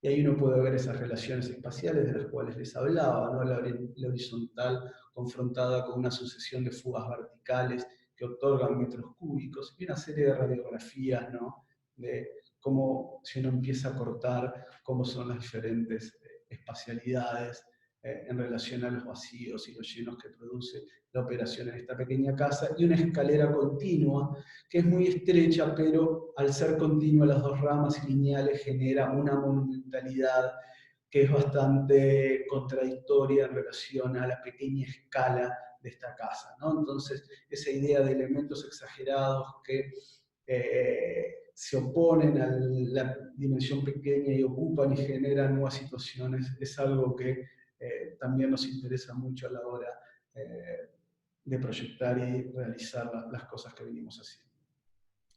Y ahí uno puede ver esas relaciones espaciales de las cuales les hablaba, ¿no?, la horizontal confrontada con una sucesión de fugas verticales que otorgan metros cúbicos, y una serie de radiografías, ¿no?, de cómo, si uno empieza a cortar, cómo son las diferentes espacialidades en relación a los vacíos y los llenos que produce la operación en esta pequeña casa, y una escalera continua que es muy estrecha, pero al ser continua las dos ramas lineales genera una monumentalidad que es bastante contradictoria en relación a la pequeña escala de esta casa, ¿no? Entonces, esa idea de elementos exagerados que se oponen a la dimensión pequeña y ocupan y generan nuevas situaciones, es algo que también nos interesa mucho a la hora de proyectar y realizar las cosas que venimos haciendo.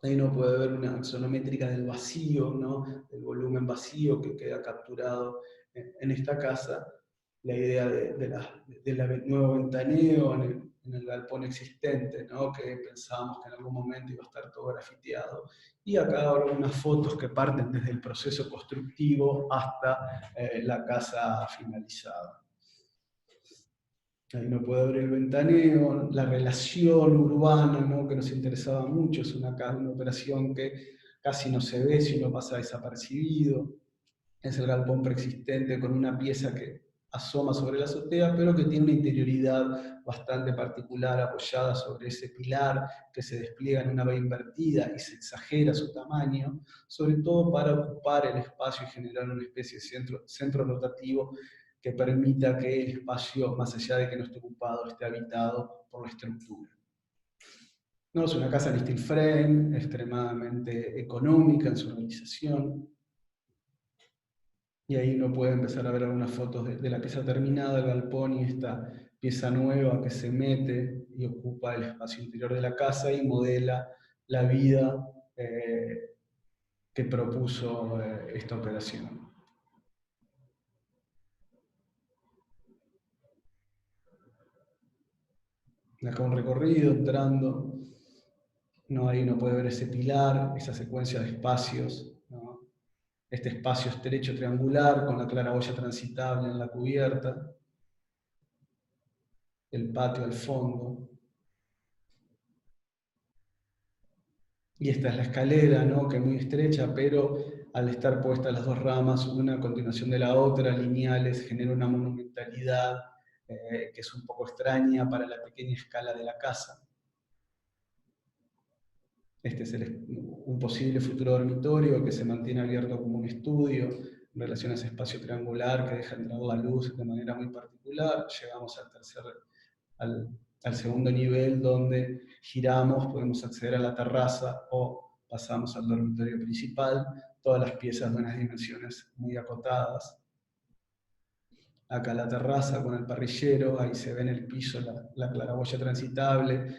Ahí uno puede ver una axonométrica del vacío, ¿no?, del volumen vacío que queda capturado en esta casa, la idea del nuevo ventaneo en el galpón existente, ¿no?, que pensábamos que en algún momento iba a estar todo grafiteado. Y acá ahora unas fotos que parten desde el proceso constructivo hasta la casa finalizada. Ahí uno puede ver el ventaneo, la relación urbana, ¿no?, que nos interesaba mucho. Es una operación que casi no se ve si uno pasa desapercibido. Es el galpón preexistente con una pieza que asoma sobre la azotea, pero que tiene una interioridad bastante particular apoyada sobre ese pilar que se despliega en una B invertida y se exagera su tamaño, sobre todo para ocupar el espacio y generar una especie de centro rotativo que permita que el espacio, más allá de que no esté ocupado, esté habitado por la estructura. No, es una casa en steel frame, extremadamente económica en su realización. Y ahí uno puede empezar a ver algunas fotos de la pieza terminada del galpón y esta pieza nueva que se mete y ocupa el espacio interior de la casa y modela la vida que propuso esta operación. Acá un recorrido entrando, ¿no? Ahí uno puede ver ese pilar, esa secuencia de espacios, ¿no?, este espacio estrecho triangular con la claraboya transitable en la cubierta, el patio al fondo. Y esta es la escalera, ¿no?, que es muy estrecha, pero al estar puestas las dos ramas, una a continuación de la otra, lineales, genera una monumentalidad que es un poco extraña para la pequeña escala de la casa. Este es un posible futuro dormitorio que se mantiene abierto como un estudio en relación a ese espacio triangular que deja entrar la luz de manera muy particular. Llegamos al segundo nivel, donde giramos, podemos acceder a la terraza o pasamos al dormitorio principal, todas las piezas de unas dimensiones muy acotadas. Acá la terraza con el parrillero, ahí se ve en el piso la claraboya transitable,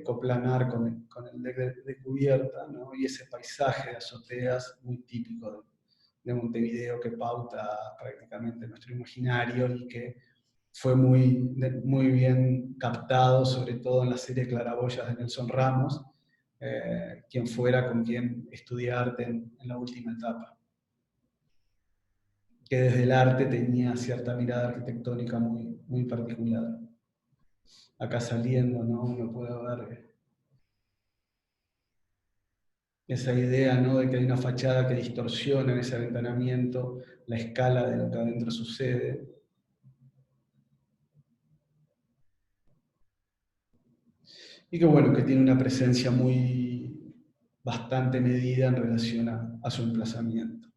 coplanar con el deck de cubierta, ¿no? Y ese paisaje de azoteas muy típico de Montevideo, que pauta prácticamente nuestro imaginario y que fue muy bien captado, sobre todo en la serie Claraboyas de Nelson Ramos, quien fuera con quien estudié arte en la última etapa, que desde el arte tenía cierta mirada arquitectónica muy particular. Acá saliendo, ¿no? Uno puede ver esa idea, ¿no? De que hay una fachada que distorsiona en ese aventanamiento la escala de lo que adentro sucede. Y que bueno, que tiene una presencia bastante medida en relación a su emplazamiento.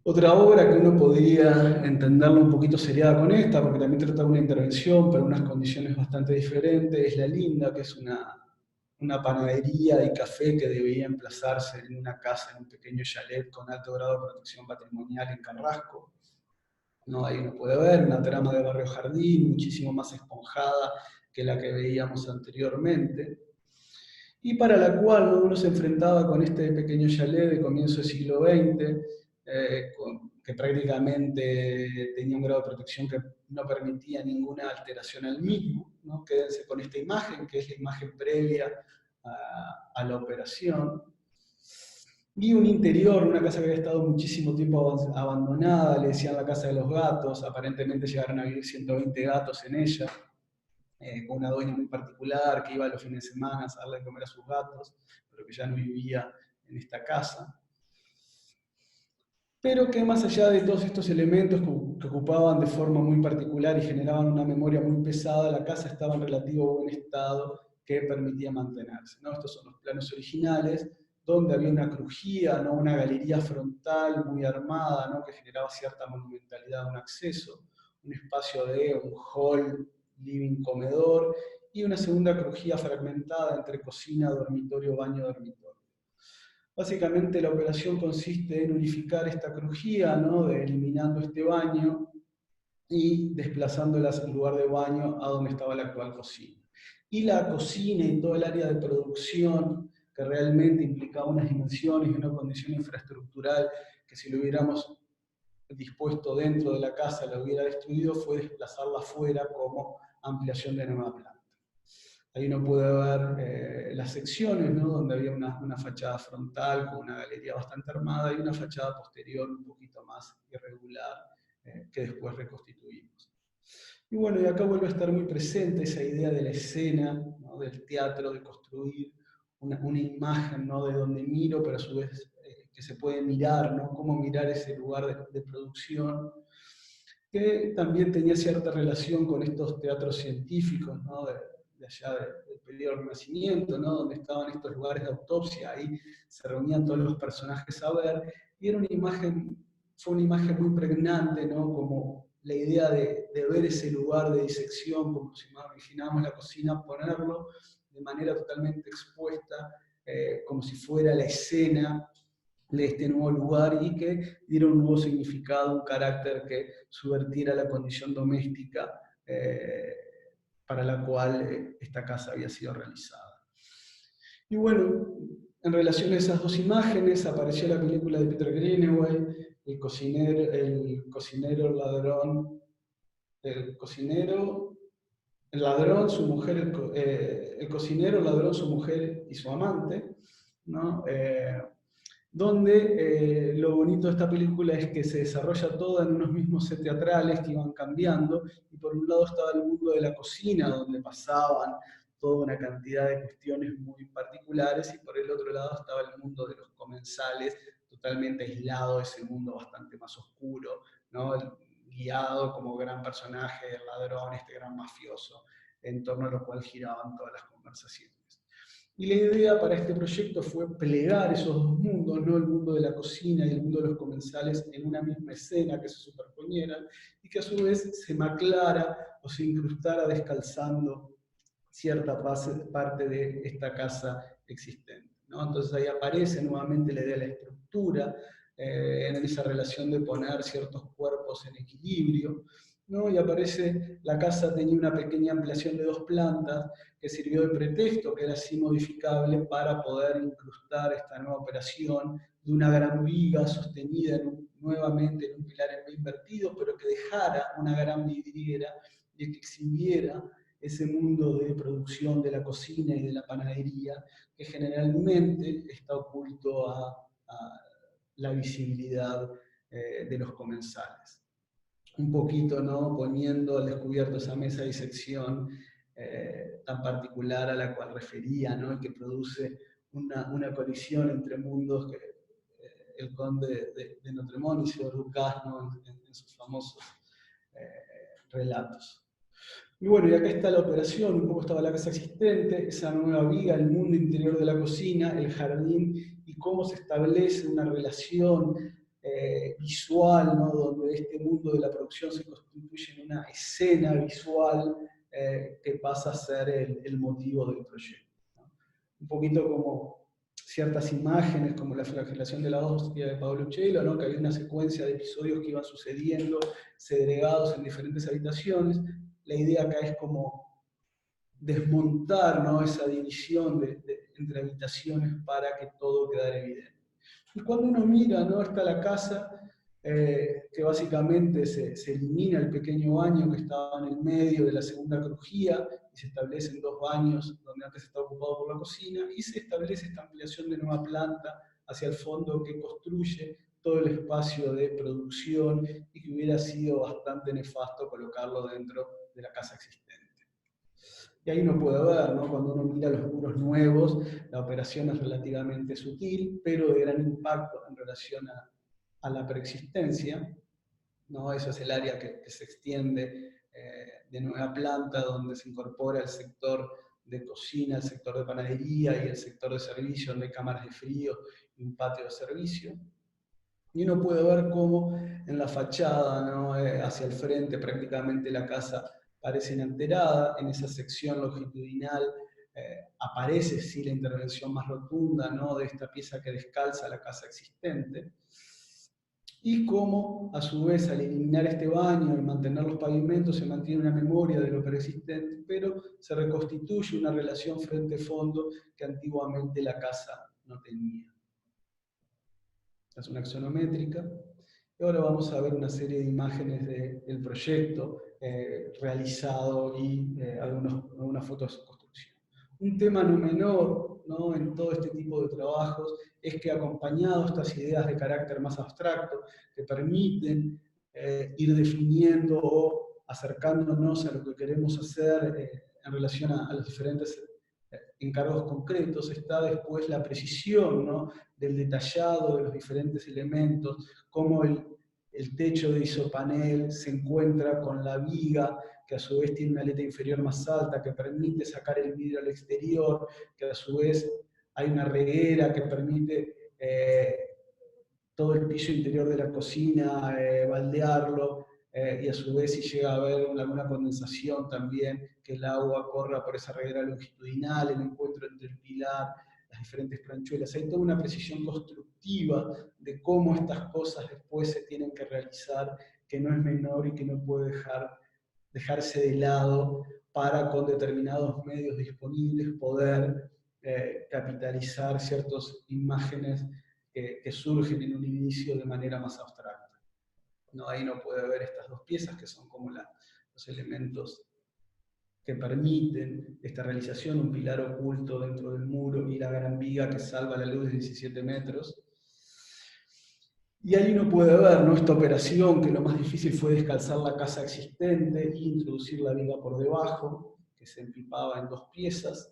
Otra obra que uno podría entenderlo un poquito seriada con esta, porque también trata de una intervención, pero en unas condiciones bastante diferentes, es La Linda, que es una panadería y café que debía emplazarse en una casa, en un pequeño chalet con alto grado de protección patrimonial en Carrasco. ¿No? Ahí uno puede ver una trama de Barrio Jardín, muchísimo más esponjada que la que veíamos anteriormente, y para la cual, ¿no?, uno se enfrentaba con este pequeño chalet de comienzo del siglo XX, que prácticamente tenía un grado de protección que no permitía ninguna alteración al mismo, ¿no? Quédense con esta imagen, que es la imagen previa a la operación. Y un interior, una casa que había estado muchísimo tiempo abandonada, le decían la casa de los gatos, aparentemente llegaron a vivir 120 gatos en ella, con una dueña muy particular que iba los fines de semana a darle de comer a sus gatos, pero que ya no vivía en esta casa. Pero que más allá de todos estos elementos que ocupaban de forma muy particular y generaban una memoria muy pesada, la casa estaba en relativo buen estado que permitía mantenerse, ¿no? Estos son los planos originales, donde había una crujía, ¿no?, una galería frontal muy armada, ¿no?, que generaba cierta monumentalidad a un acceso, un espacio de un hall, living, comedor, y una segunda crujía fragmentada entre cocina, dormitorio, baño, dormitorio. Básicamente la operación consiste en unificar esta crujía, ¿no?, eliminando este baño y desplazándolas en lugar de baño a donde estaba la actual cocina. Y la cocina y todo el área de producción, que realmente implicaba unas dimensiones y una condición infraestructural que si lo hubiéramos dispuesto dentro de la casa la hubiera destruido, fue desplazarla afuera como ampliación de nueva planta. Ahí uno puede ver las secciones, ¿no?, donde había una fachada frontal con una galería bastante armada y una fachada posterior un poquito más irregular, que después reconstituimos. Y bueno, y acá vuelve a estar muy presente esa idea de la escena, ¿no?, del teatro, de construir una imagen, ¿no?, de donde miro, pero a su vez que se puede mirar, ¿no?, cómo mirar ese lugar de producción, que también tenía cierta relación con estos teatros científicos, ¿no?, de allá del periodo del Renacimiento, ¿no?, donde estaban estos lugares de autopsia, ahí se reunían todos los personajes a ver, y era fue una imagen muy pregnante, ¿no?, como la idea de ver ese lugar de disección, como si imaginábamos la cocina, ponerlo de manera totalmente expuesta, como si fuera la escena de este nuevo lugar y que diera un nuevo significado, un carácter que subvertiera la condición doméstica para la cual esta casa había sido realizada. Y bueno, en relación a esas dos imágenes apareció la película de Peter Greenaway, el cocinero, el ladrón, el ladrón, su mujer, el cocinero, el ladrón, su mujer y su amante, ¿no? Donde lo bonito de esta película es que se desarrolla toda en unos mismos set teatrales que iban cambiando, y por un lado estaba el mundo de la cocina, donde pasaban toda una cantidad de cuestiones muy particulares, y por el otro lado estaba el mundo de los comensales, totalmente aislado, ese mundo bastante más oscuro, ¿no?, guiado como gran personaje, el ladrón, este gran mafioso, en torno a lo cual giraban todas las conversaciones. Y la idea para este proyecto fue plegar esos dos mundos, ¿no? El mundo de la cocina y el mundo de los comensales en una misma escena que se superponieran y que a su vez se maclara o se incrustara descalzando cierta parte de esta casa existente, ¿no? Entonces ahí aparece nuevamente la idea de la estructura, en esa relación de poner ciertos cuerpos en equilibrio, ¿no? Y aparece, la casa tenía una pequeña ampliación de 2 plantas que sirvió de pretexto, que era así modificable para poder incrustar esta nueva operación de una gran viga sostenida nuevamente en un pilar en B invertido, pero que dejara una gran vidriera y que exhibiera ese mundo de producción de la cocina y de la panadería que generalmente está oculto a la visibilidad de los comensales. Un poquito, ¿no? Poniendo al descubierto esa mesa de disección tan particular a la cual refería, ¿no? Y que produce una colisión entre mundos que el conde de Notremont y Sir Ducas, ¿no? en sus famosos relatos. Y bueno, y acá está la operación, un poco estaba la casa existente, esa nueva viga, el mundo interior de la cocina, el jardín, y cómo se establece una relación visual, ¿no? Donde este mundo de la producción se constituye en una escena visual que pasa a ser el motivo del proyecto, ¿no? Un poquito como ciertas imágenes, como la flagelación de la hostia de Paolo Uccello, ¿no? Que había una secuencia de episodios que iban sucediendo, segregados en diferentes habitaciones. La idea acá es como desmontar, ¿no? Esa división entre habitaciones para que todo quedara evidente. Y cuando uno mira, ¿no? Está la casa, que básicamente se elimina el pequeño baño que estaba en el medio de la segunda crujía y se establecen 2 baños donde antes estaba ocupado por la cocina, y se establece esta ampliación de nueva planta hacia el fondo que construye todo el espacio de producción y que hubiera sido bastante nefasto colocarlo dentro de la casa existente. Y ahí uno puede ver, ¿no? Cuando uno mira los muros nuevos, la operación es relativamente sutil, pero de gran impacto en relación a la preexistencia, ¿no? Eso es el área que se extiende de nueva planta, donde se incorpora el sector de cocina, el sector de panadería y el sector de servicio, donde hay cámaras de frío y un patio de servicio. Y uno puede ver cómo en la fachada, ¿no? Hacia el frente, prácticamente la casa parece inalterada. En esa sección longitudinal aparece sí la intervención más rotunda, ¿no? De esta pieza que descalza la casa existente. Y cómo, a su vez, al eliminar este baño y mantener los pavimentos, se mantiene una memoria de lo preexistente, pero se reconstituye una relación frente-fondo que antiguamente la casa no tenía. Es una axonométrica. Y ahora vamos a ver una serie de imágenes del proyecto realizado y algunas fotos de construcción. Un tema no menor, ¿no? En todo este tipo de trabajos es que, acompañado a estas ideas de carácter más abstracto que permiten ir definiendo o acercándonos a lo que queremos hacer en relación a los diferentes encargos concretos, está después la precisión, ¿no? Del detallado de los diferentes elementos, cómo el techo de isopanel se encuentra con la viga, que a su vez tiene una aleta inferior más alta, que permite sacar el vidrio al exterior, que a su vez hay una reguera que permite todo el piso interior de la cocina, baldearlo, y a su vez si llega a haber alguna condensación también, que el agua corra por esa reguera longitudinal, el encuentro entre el pilar, las diferentes planchuelas. Hay toda una precisión constructiva de cómo estas cosas después se tienen que realizar, que no es menor y que no puede dejarse de lado para, con determinados medios disponibles, poder capitalizar ciertas imágenes que surgen en un inicio de manera más abstracta. ¿No? Ahí uno puede ver estas 2 piezas que son como los elementos que permiten esta realización, un pilar oculto dentro del muro y la gran viga que salva la luz de 17 metros. Y ahí uno puede ver, ¿no? Esta operación, que lo más difícil fue descalzar la casa existente e introducir la viga por debajo, que se empipaba en 2 piezas,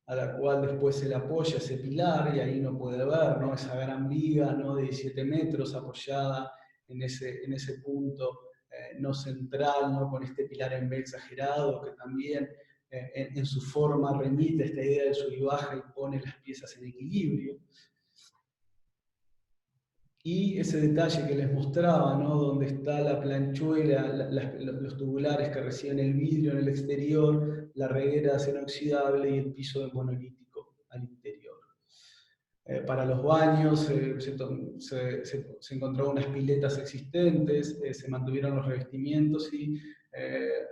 a la cual después se le apoya ese pilar, y ahí uno puede ver, ¿no? Esa gran viga, ¿no? De 17 metros apoyada en ese punto no central, ¿no? Con este pilar en B exagerado, que también en su forma remite a esta idea del sub y baja y pone las piezas en equilibrio. Y ese detalle que les mostraba, ¿no? Donde está la planchuela, los tubulares que reciben el vidrio en el exterior, la reguera de acero inoxidable y el piso de monolítico al interior. Para los baños se encontraron unas piletas existentes, se mantuvieron los revestimientos y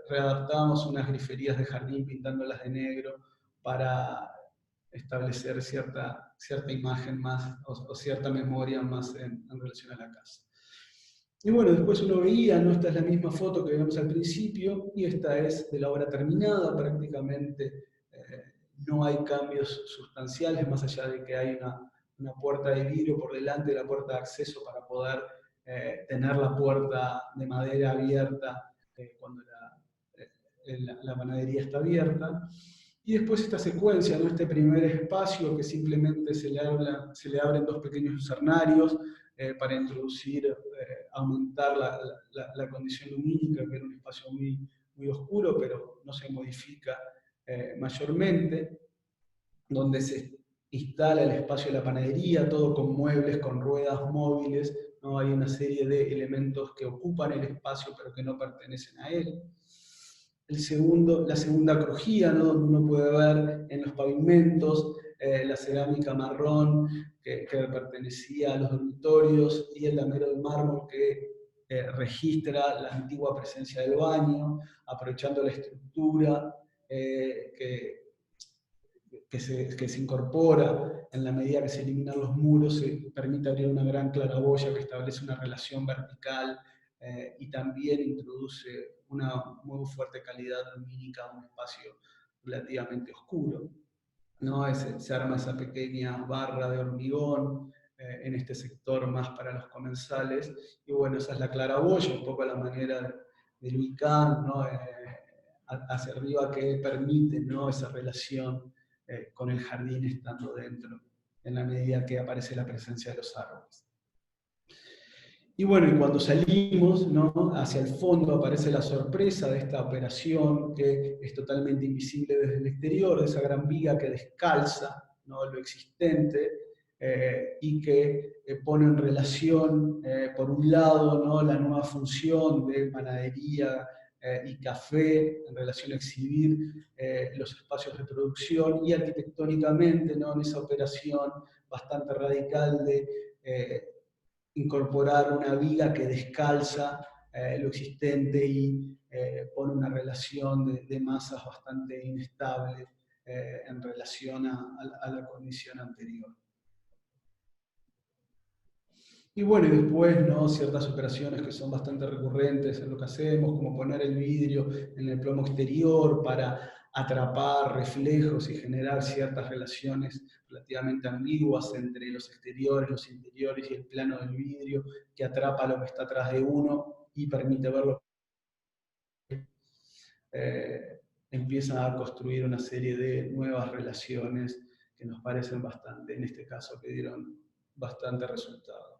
readaptamos unas griferías de jardín pintándolas de negro para establecer cierta imagen más o cierta memoria más en relación a la casa. Y bueno, después uno veía, ¿no? Esta es la misma foto que vimos al principio y esta es de la obra terminada, prácticamente no hay cambios sustanciales más allá de que hay una puerta de vidrio por delante de la puerta de acceso para poder tener la puerta de madera abierta cuando la panadería está abierta. Y después esta secuencia, ¿no? Este primer espacio que simplemente se le abren dos pequeños lucernarios para introducir, aumentar la condición lumínica, que era un espacio muy, muy oscuro, pero no se modifica mayormente, donde se instala el espacio de la panadería, todo con muebles, con ruedas móviles, ¿no? Hay una serie de elementos que ocupan el espacio pero que no pertenecen a él. La segunda crujía, ¿no? Donde uno puede ver en los pavimentos la cerámica marrón que pertenecía a los dormitorios y el damero de mármol que registra la antigua presencia del baño, aprovechando la estructura que se incorpora en la medida que se eliminan los muros, se permite abrir una gran claraboya que establece una relación vertical y también introduce una muy fuerte calidad lumínica a un espacio relativamente oscuro, ¿no? Se arma esa pequeña barra de hormigón en este sector más para los comensales, y bueno, esa es la claraboya, un poco la manera de Louis Kahn, ¿no? Hacia arriba, que permite, ¿no? Esa relación con el jardín estando dentro, en la medida que aparece la presencia de los árboles. Y bueno, y cuando salimos, ¿no? Hacia el fondo aparece la sorpresa de esta operación que es totalmente invisible desde el exterior, de esa gran viga que descalza, ¿no? Lo existente y que pone en relación, por un lado, ¿no? La nueva función de panadería y café en relación a exhibir los espacios de producción, y arquitectónicamente, ¿no? En esa operación bastante radical de incorporar una viga que descalza lo existente y pone una relación de masas bastante inestable en relación a la condición anterior. Y bueno, y después, ¿no? Ciertas operaciones que son bastante recurrentes en lo que hacemos, como poner el vidrio en el plomo exterior para atrapar reflejos y generar ciertas relaciones relativamente ambiguas entre los exteriores, los interiores y el plano del vidrio, que atrapa lo que está atrás de uno y permite verlo. Empiezan a construir una serie de nuevas relaciones que nos parecen bastante, en este caso, que dieron bastante resultado.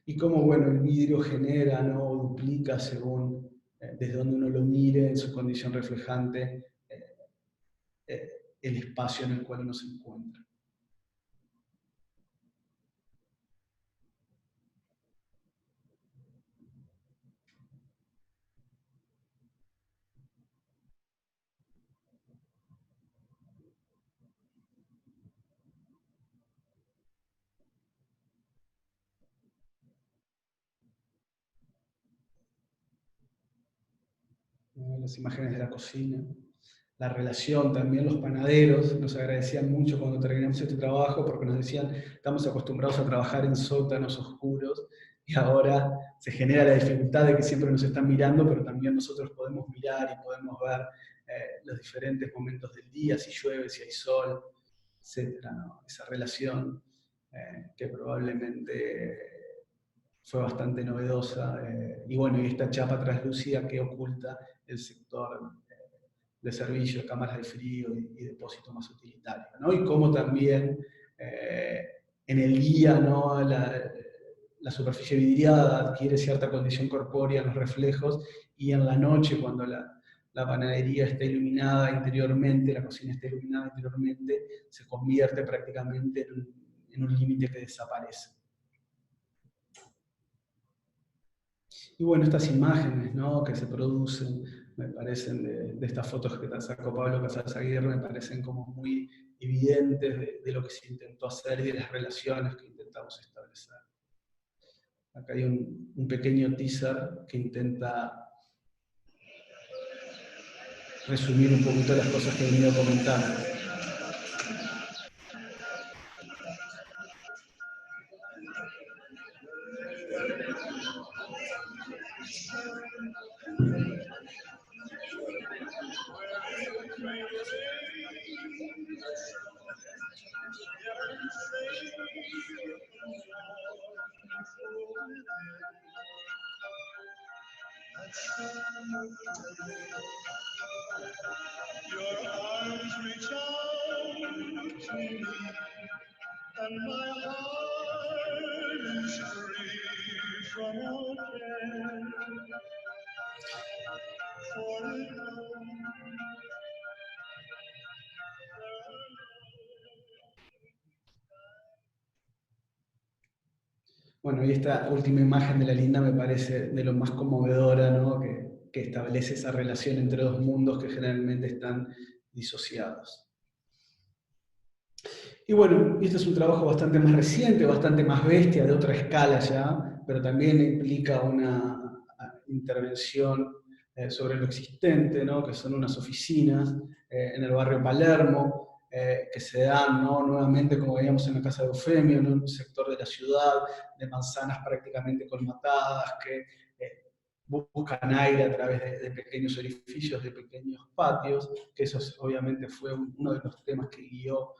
Y cómo, bueno, el vidrio genera, ¿no? O duplica según desde donde uno lo mire en su condición reflejante el espacio en el cual uno se encuentra. Las imágenes de la cocina, la relación también, los panaderos nos agradecían mucho cuando terminamos este trabajo porque nos decían, estamos acostumbrados a trabajar en sótanos oscuros y ahora se genera la dificultad de que siempre nos están mirando, pero también nosotros podemos mirar y podemos ver los diferentes momentos del día, si llueve, si hay sol, etc., ¿no? Esa relación que probablemente fue bastante novedosa, y bueno, y esta chapa translúcida que oculta el sector de servicio, de cámaras de frío y depósito más utilitario, ¿no? Y cómo también en el día, ¿no? la superficie vidriada adquiere cierta condición corpórea en los reflejos, y en la noche, cuando la panadería está iluminada interiormente, la cocina está iluminada interiormente, se convierte prácticamente en un límite que desaparece. Y bueno, estas imágenes, ¿no?, que se producen, me parecen de estas fotos que sacó Pablo Casals Aguirre, me parecen como muy evidentes de lo que se intentó hacer y de las relaciones que intentamos establecer. Acá hay un pequeño teaser que intenta resumir un poquito las cosas que he venido comentando. Your arms reach out to me, and my heart is free from all care. For it Bueno, y esta última imagen de la linda me parece de lo más conmovedora, ¿no?, que establece esa relación entre dos mundos que generalmente están disociados. Y bueno, este es un trabajo bastante más reciente, bastante más bestia, de otra escala ya, pero también implica una intervención sobre lo existente, ¿no?, que son unas oficinas en el barrio Palermo, que se dan, ¿no?, nuevamente, como veíamos en la casa de Eufemio, en un sector de la ciudad, de manzanas prácticamente colmatadas, que buscan aire a través de pequeños orificios, de pequeños patios, que eso obviamente fue uno de los temas que guió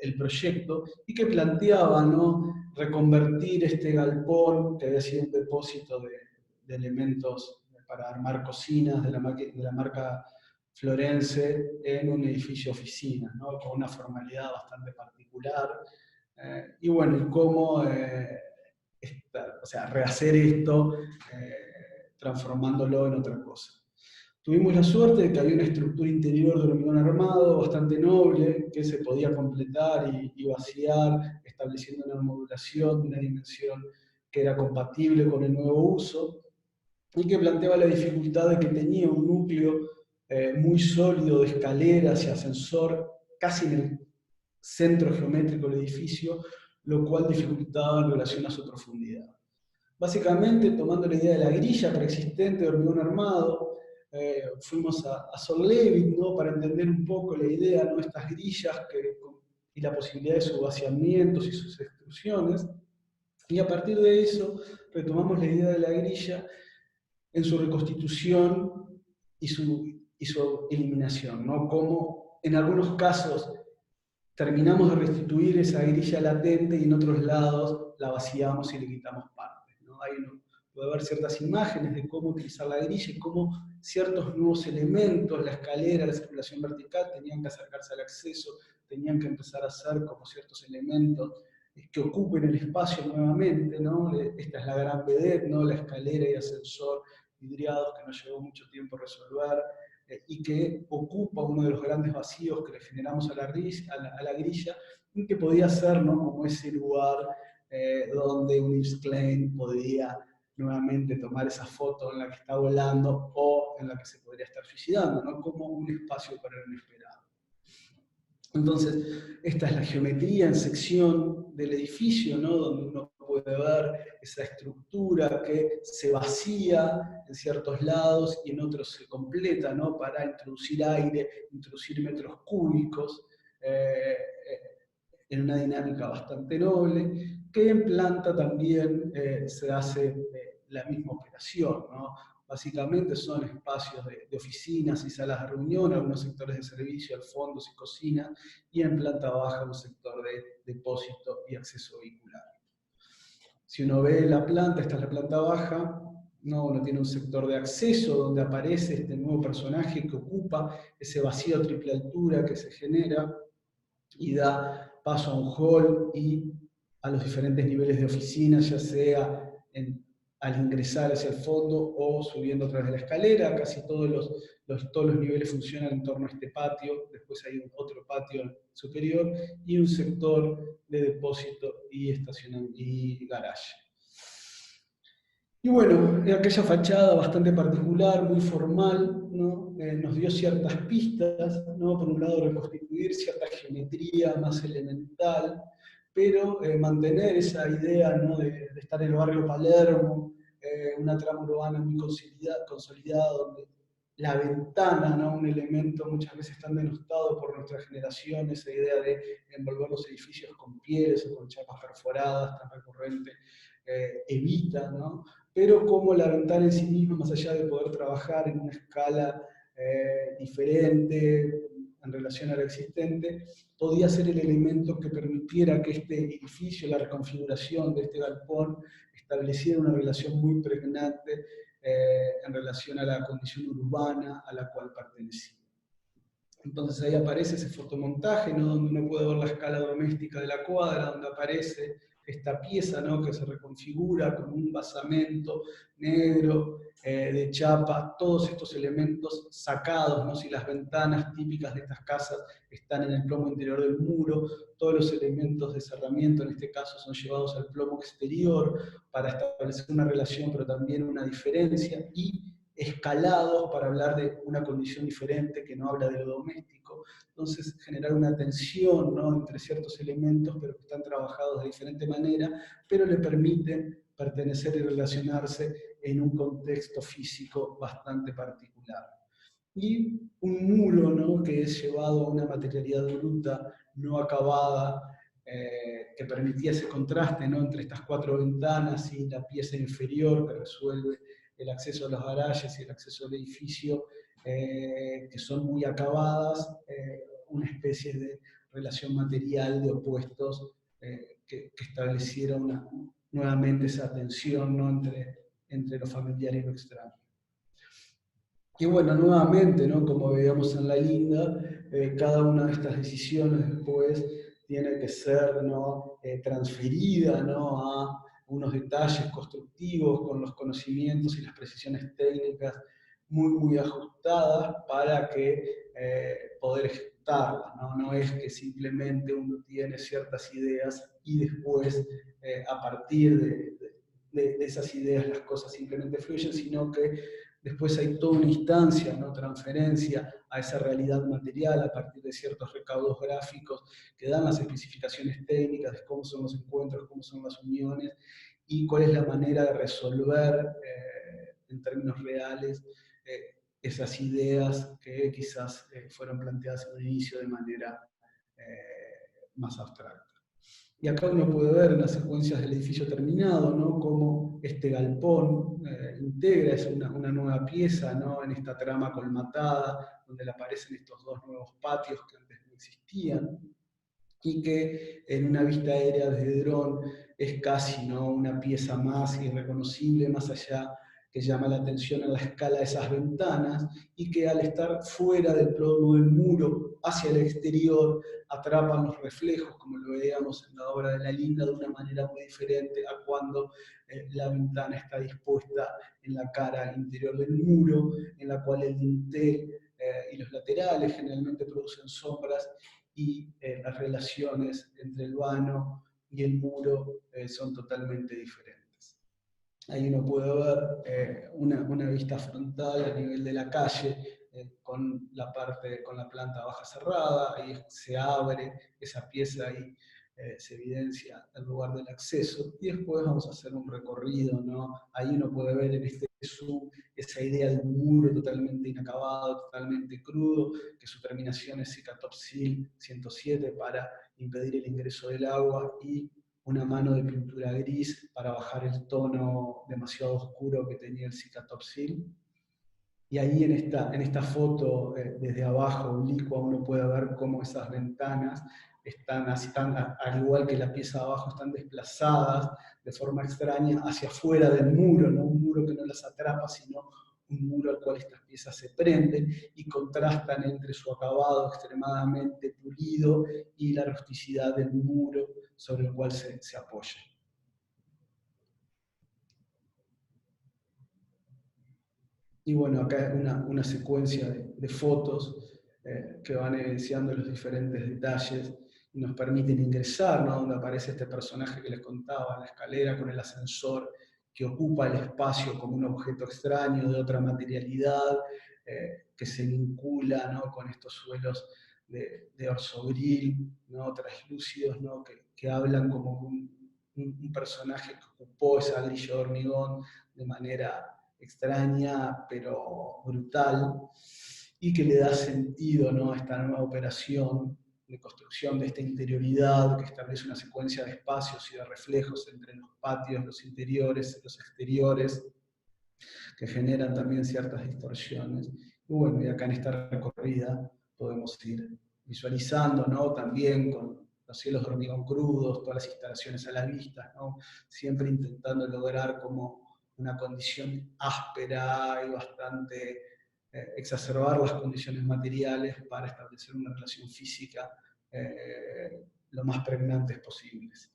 el proyecto, y que planteaba, ¿no?, reconvertir este galpón, que había sido un depósito de elementos para armar cocinas de la marca Florense, en un edificio oficina, ¿no?, con una formalidad bastante particular. Y bueno, y cómo rehacer esto transformándolo en otra cosa. Tuvimos la suerte de que había una estructura interior de hormigón armado bastante noble, que se podía completar y vaciar, estableciendo una modulación de una dimensión que era compatible con el nuevo uso, y que planteaba la dificultad de que tenía un núcleo muy sólido de escaleras y ascensor casi en el centro geométrico del edificio, lo cual dificultaba en relación a su profundidad. Básicamente, tomando la idea de la grilla preexistente de hormigón armado, fuimos a Solevit, ¿no?, para entender un poco la idea, ¿no?, estas grillas y la posibilidad de sus vaciamientos y sus extrusiones, y a partir de eso retomamos la idea de la grilla en su reconstitución y su eliminación, ¿no?, como en algunos casos terminamos de restituir esa grilla latente y en otros lados la vaciamos y le quitamos partes, ¿no? Ahí uno puede ver ciertas imágenes de cómo utilizar la grilla y cómo ciertos nuevos elementos, la escalera, la circulación vertical, tenían que acercarse al acceso, tenían que empezar a ser como ciertos elementos que ocupen el espacio nuevamente, ¿no? Esta es la gran vedette, ¿no?, la escalera y ascensor vidriados que nos llevó mucho tiempo resolver, y que ocupa uno de los grandes vacíos que le generamos a la grilla, y que podía ser, ¿no?, como ese lugar donde un Yves Klein podía nuevamente tomar esa foto en la que está volando o en la que se podría estar suicidando, ¿no?, como un espacio para el inesperado. Entonces, esta es la geometría en sección del edificio, ¿no?, donde uno puede ver esa estructura que se vacía en ciertos lados y en otros se completa, ¿no?, para introducir aire, introducir metros cúbicos, en una dinámica bastante noble, que en planta también se hace la misma operación, ¿no? Básicamente son espacios de oficinas y salas de reunión, algunos sectores de servicio, fondos y cocina, y en planta baja un sector de depósito y acceso vehicular. Si uno ve la planta, esta es la planta baja, ¿no?, uno tiene un sector de acceso donde aparece este nuevo personaje que ocupa ese vacío a triple altura que se genera y da paso a un hall y a los diferentes niveles de oficina, ya sea al ingresar hacia el fondo o subiendo a través de la escalera. Casi todos los niveles funcionan en torno a este patio. Después hay otro patio superior y un sector de depósito y estacionamiento y garaje. Y bueno, aquella fachada bastante particular, muy formal, ¿no? Nos dio ciertas pistas, ¿no? Por un lado reconstituir cierta geometría más elemental, pero mantener esa idea, ¿no? de estar en el barrio Palermo, una trama urbana muy consolidada, donde la ventana, ¿no? Un elemento muchas veces tan denostado por nuestra generación, esa idea de envolver los edificios con pieles o con chapas perforadas tan recurrente, evita, ¿no? Pero como la ventana en sí misma, más allá de poder trabajar en una escala diferente en relación a la existente, podía ser el elemento que permitiera que este edificio, la reconfiguración de este galpón, estableciera una relación muy pregnante en relación a la condición urbana a la cual pertenecía. Entonces ahí aparece ese fotomontaje, ¿no? Donde uno puede ver la escala doméstica de la cuadra, donde aparece esta pieza, ¿no? Que se reconfigura con un basamento negro de chapa, todos estos elementos sacados, ¿no? Si las ventanas típicas de estas casas están en el plomo interior del muro, todos los elementos de cerramiento en este caso son llevados al plomo exterior para establecer una relación pero también una diferencia, y escalados para hablar de una condición diferente que no habla de lo doméstico. Entonces, generar una tensión, ¿no? Entre ciertos elementos, pero que están trabajados de diferente manera, pero le permiten pertenecer y relacionarse en un contexto físico bastante particular. Y un muro, ¿no? Que es llevado a una materialidad bruta, no acabada, que permitía ese contraste, ¿no? Entre estas cuatro ventanas y la pieza inferior que resuelve el acceso a los garajes y el acceso al edificio, que son muy acabadas, una especie de relación material de opuestos que establecieron nuevamente esa tensión, ¿no? entre lo familiar y lo extraño. Y bueno, nuevamente, ¿no? Como veíamos en la linda, cada una de estas decisiones después tiene que ser, ¿no? Transferida, ¿no? A unos detalles constructivos con los conocimientos y las precisiones técnicas muy ajustadas para que poder ejecutarlas, ¿no? No es que simplemente uno tiene ciertas ideas y después a partir de esas ideas las cosas simplemente fluyen, sino que después hay toda una instancia, ¿no? Transferencia a esa realidad material a partir de ciertos recaudos gráficos que dan las especificaciones técnicas de cómo son los encuentros, cómo son las uniones y cuál es la manera de resolver en términos reales esas ideas que quizás fueron planteadas en un inicio de manera más abstracta. Y acá uno puede ver en las secuencias del edificio terminado, ¿no? Cómo este galpón integra, es una nueva pieza, ¿no? En esta trama colmatada, donde le aparecen estos dos nuevos patios que antes no existían, y que en una vista aérea desde dron es casi, ¿no? Una pieza más irreconocible, más allá, que llama la atención a la escala de esas ventanas, y que al estar fuera del plomo del muro, hacia el exterior, atrapan los reflejos, como lo veíamos en la obra de la Linda, de una manera muy diferente a cuando la ventana está dispuesta en la cara al interior del muro, en la cual el dintel y los laterales generalmente producen sombras, y las relaciones entre el vano y el muro son totalmente diferentes. Ahí uno puede ver una vista frontal a nivel de la calle, con la planta baja cerrada, ahí se abre esa pieza y se evidencia el lugar del acceso, y después vamos a hacer un recorrido, ¿no? Ahí uno puede ver en este zoom esa idea de un muro totalmente inacabado, totalmente crudo, que su terminación es Cicatopsil 107 para impedir el ingreso del agua, y una mano de pintura gris para bajar el tono demasiado oscuro que tenía el Cicatopsil. Y ahí en esta foto, desde abajo, oblicua, uno puede ver cómo esas ventanas están, al igual que la pieza de abajo, están desplazadas de forma extraña hacia afuera del muro, no un muro que no las atrapa, sino un muro al cual estas piezas se prenden y contrastan entre su acabado extremadamente pulido y la rusticidad del muro sobre el cual se apoya. Y bueno, acá es una secuencia de fotos que van evidenciando los diferentes detalles y nos permiten ingresar, ¿no? Donde aparece este personaje que les contaba, en la escalera con el ascensor, que ocupa el espacio como un objeto extraño de otra materialidad, que se vincula, ¿no? Con estos suelos de orsobril, ¿no? Translúcidos, ¿no? Que hablan como un personaje que ocupó esa grilla de hormigón de manera extraña pero brutal, y que le da sentido, ¿no? A esta nueva operación de construcción de esta interioridad que establece una secuencia de espacios y de reflejos entre los patios, los interiores, los exteriores, que generan también ciertas distorsiones. Y bueno, y acá en esta recorrida podemos ir visualizando, ¿no? También con los cielos de hormigón crudos, todas las instalaciones a la vista, ¿no? Siempre intentando lograr como una condición áspera y bastante exacerbar las condiciones materiales para establecer una relación física lo más pregnantes posibles.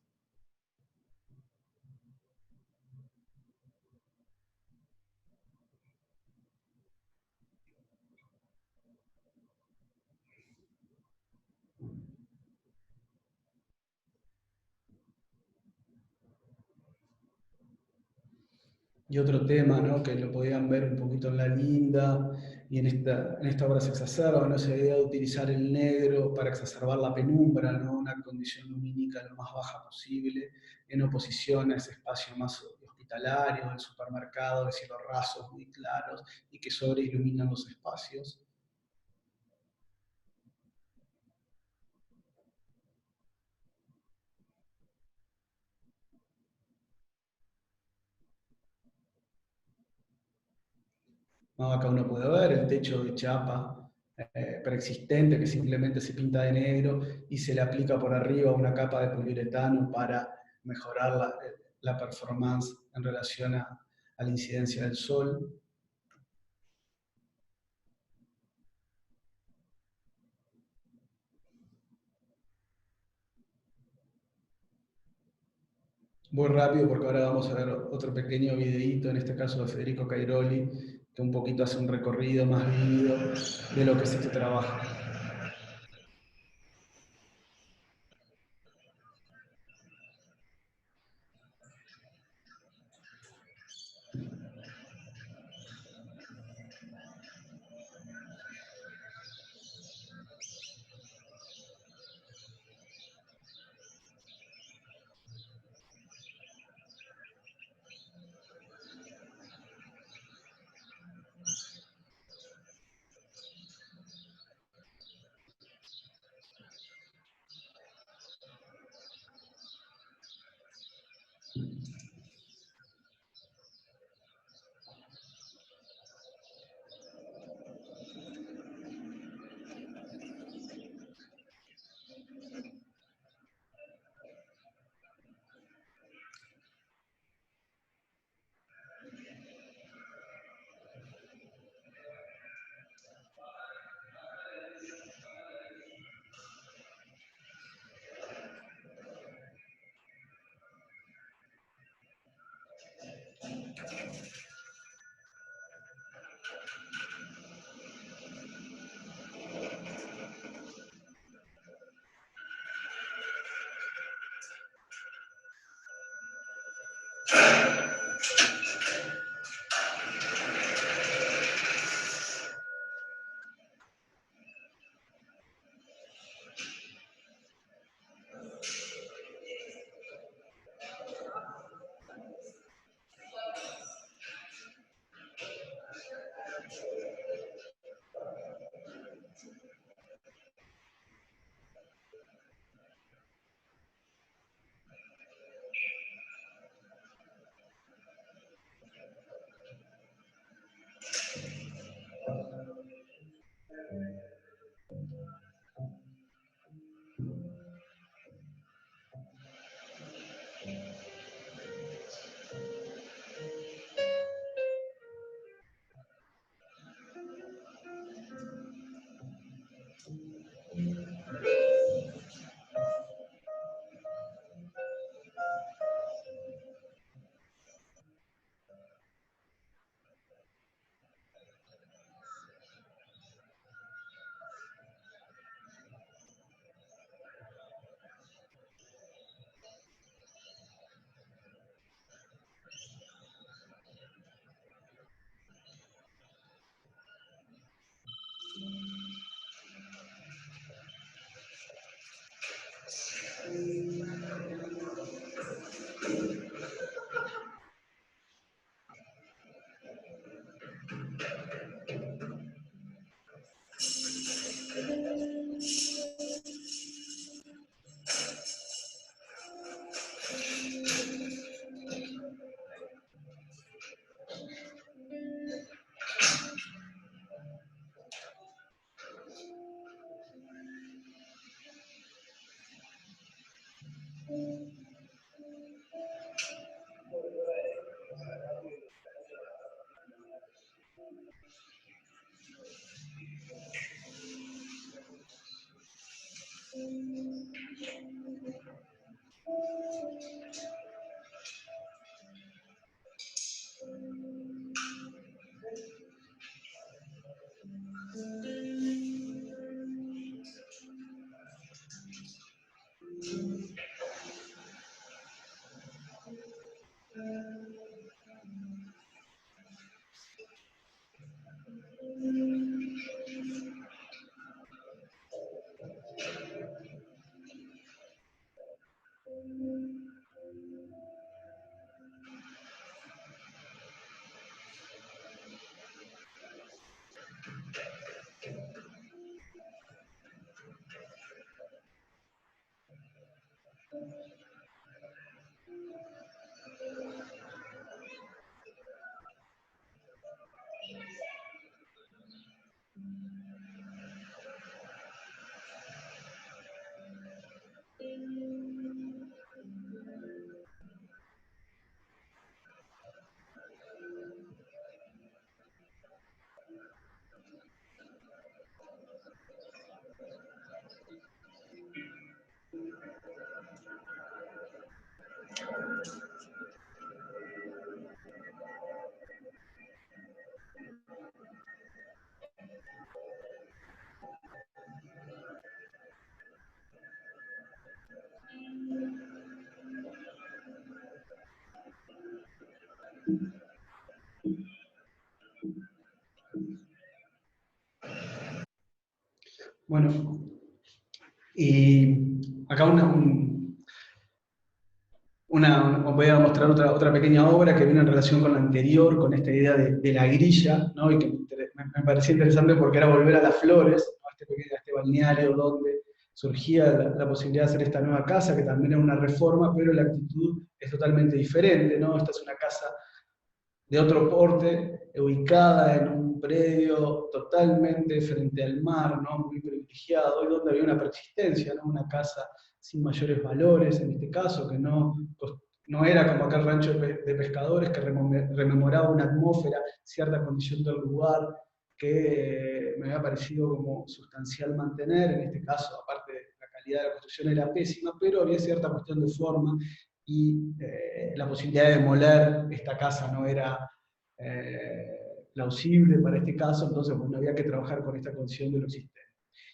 Y otro tema, ¿no? Que lo podían ver un poquito en La Linda, y en esta obra se exacerba, ¿no? Se debe utilizar el negro para exacerbar la penumbra, ¿no? Una condición lumínica lo más baja posible, en oposición a ese espacio más hospitalario, del supermercado, de cielos rasos muy claros, y que sobreiluminan los espacios. ¿No? Acá uno puede ver el techo de chapa preexistente que simplemente se pinta de negro y se le aplica por arriba una capa de poliuretano para mejorar la performance en relación a la incidencia del sol. Muy rápido porque ahora vamos a ver otro pequeño videíto, en este caso de Federico Cairoli, que un poquito hace un recorrido más vívido de lo que es este trabajo. Bueno, y acá voy a mostrar otra pequeña obra que viene en relación con la anterior, con esta idea de la grilla, ¿no? Y que me parecía interesante porque era volver a las flores, ¿no? A este balneario donde surgía la posibilidad de hacer esta nueva casa, que también era una reforma, pero la actitud es totalmente diferente, ¿no? Esta es una casa de otro porte, ubicada en un predio totalmente frente al mar, ¿no? Muy privilegiado, y donde había una persistencia, ¿no? Una casa sin mayores valores, en este caso, que no era como aquel rancho de pescadores que rememoraba una atmósfera, cierta condición del lugar, que me había parecido como sustancial mantener. En este caso, aparte de la calidad de la construcción era pésima, pero había cierta cuestión de forma, y la posibilidad de demoler esta casa no era plausible para este caso, entonces bueno, había que trabajar con esta condición de lo existente.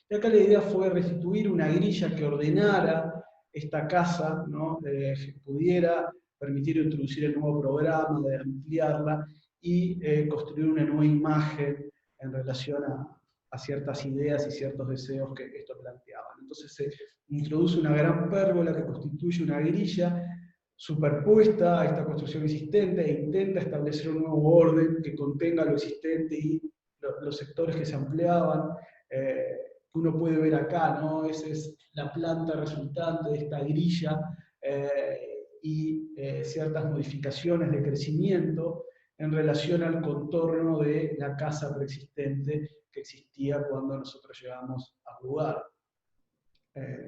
Y acá la idea fue restituir una grilla que ordenara esta casa, ¿no? Que pudiera permitir introducir el nuevo programa, de ampliarla y construir una nueva imagen en relación a ciertas ideas y ciertos deseos que esto planteaban. Entonces se introduce una gran pérgola que constituye una grilla superpuesta a esta construcción existente e intenta establecer un nuevo orden que contenga lo existente y los sectores que se ampliaban, que uno puede ver acá, ¿no? Esa es la planta resultante de esta grilla, y ciertas modificaciones de crecimiento en relación al contorno de la casa preexistente que existía cuando nosotros llegamos al lugar.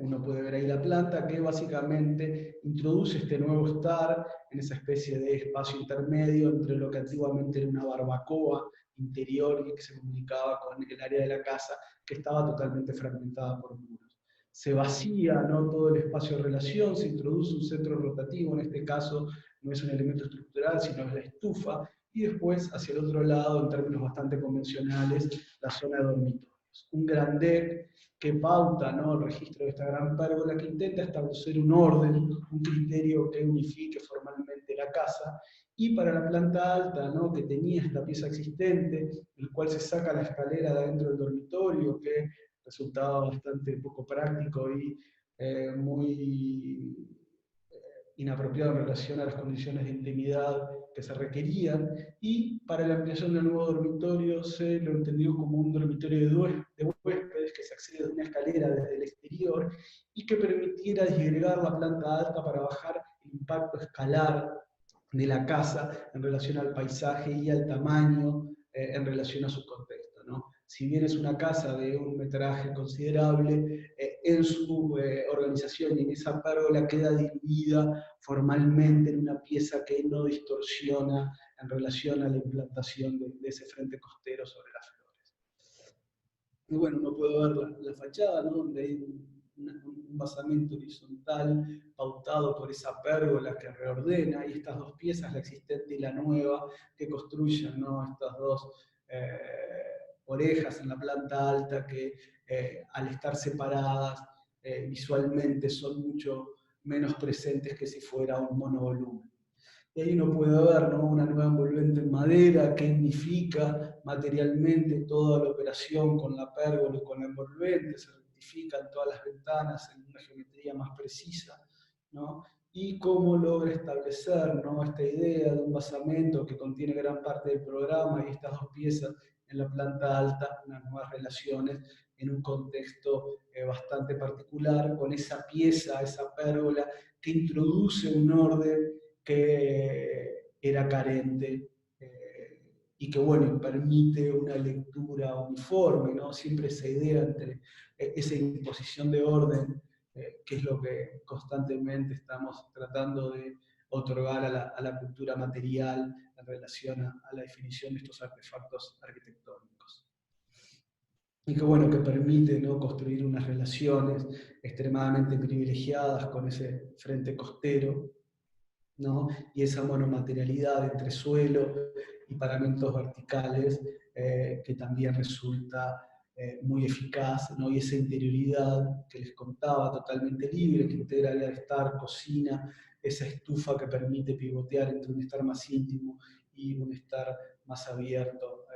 Uno puede ver ahí la planta que básicamente introduce este nuevo estar en esa especie de espacio intermedio entre lo que antiguamente era una barbacoa interior y que se comunicaba con el área de la casa, que estaba totalmente fragmentada por muros. Se vacía, ¿no?, todo el espacio de relación, se introduce un centro rotativo, en este caso no es un elemento estructural, sino es la estufa, y después hacia el otro lado, en términos bastante convencionales, la zona de dormitorios. Un gran deck que pauta, ¿no?, el registro de esta gran pérgola, que intenta establecer un orden, un criterio que unifique formalmente la casa, y para la planta alta, ¿no?, que tenía esta pieza existente, el cual se saca la escalera de adentro del dormitorio, que resultaba bastante poco práctico y muy inapropiado en relación a las condiciones de intimidad que se requerían, y para la ampliación del nuevo dormitorio se lo entendió como un dormitorio de huéspedes que se accede de una escalera desde el exterior y que permitiera disgregar la planta alta para bajar el impacto escalar de la casa en relación al paisaje y al tamaño en relación a su contexto, ¿no? Si bien es una casa de un metraje considerable, en su organización y en esa pérgola queda dividida formalmente en una pieza que no distorsiona en relación a la implantación de ese frente costero sobre las flores. Y bueno, uno puede ver la fachada, ¿no? Donde hay un basamento horizontal pautado por esa pérgola que reordena, y estas dos piezas, la existente y la nueva, que construyen, ¿no? Estas dos orejas en la planta alta que al estar separadas visualmente son mucho menos presentes que si fuera un monovolumen. Y ahí uno puede ver, ¿no? Una nueva envolvente en madera que unifica materialmente toda la operación con la pérgola y con la envolvente, se rectifican todas las ventanas en una geometría más precisa, ¿no? Y cómo logra establecer, ¿no? Esta idea de un basamento que contiene gran parte del programa y estas dos piezas en la planta alta, unas nuevas relaciones en un contexto bastante particular, con esa pieza, esa pérgola que introduce un orden que era carente y que, bueno, permite una lectura uniforme, ¿no? Siempre esa idea entre esa imposición de orden, que es lo que constantemente estamos tratando de otorgar a la cultura material en relación a la definición de estos artefactos arquitectónicos. Y que, bueno, que permite, ¿no? Construir unas relaciones extremadamente privilegiadas con ese frente costero, ¿no? Y esa monomaterialidad entre suelo y paramentos verticales que también resulta muy eficaz, ¿no? Y esa interioridad que les contaba, totalmente libre, que integra el estar, cocina, esa estufa que permite pivotear entre un estar más íntimo y un estar más abierto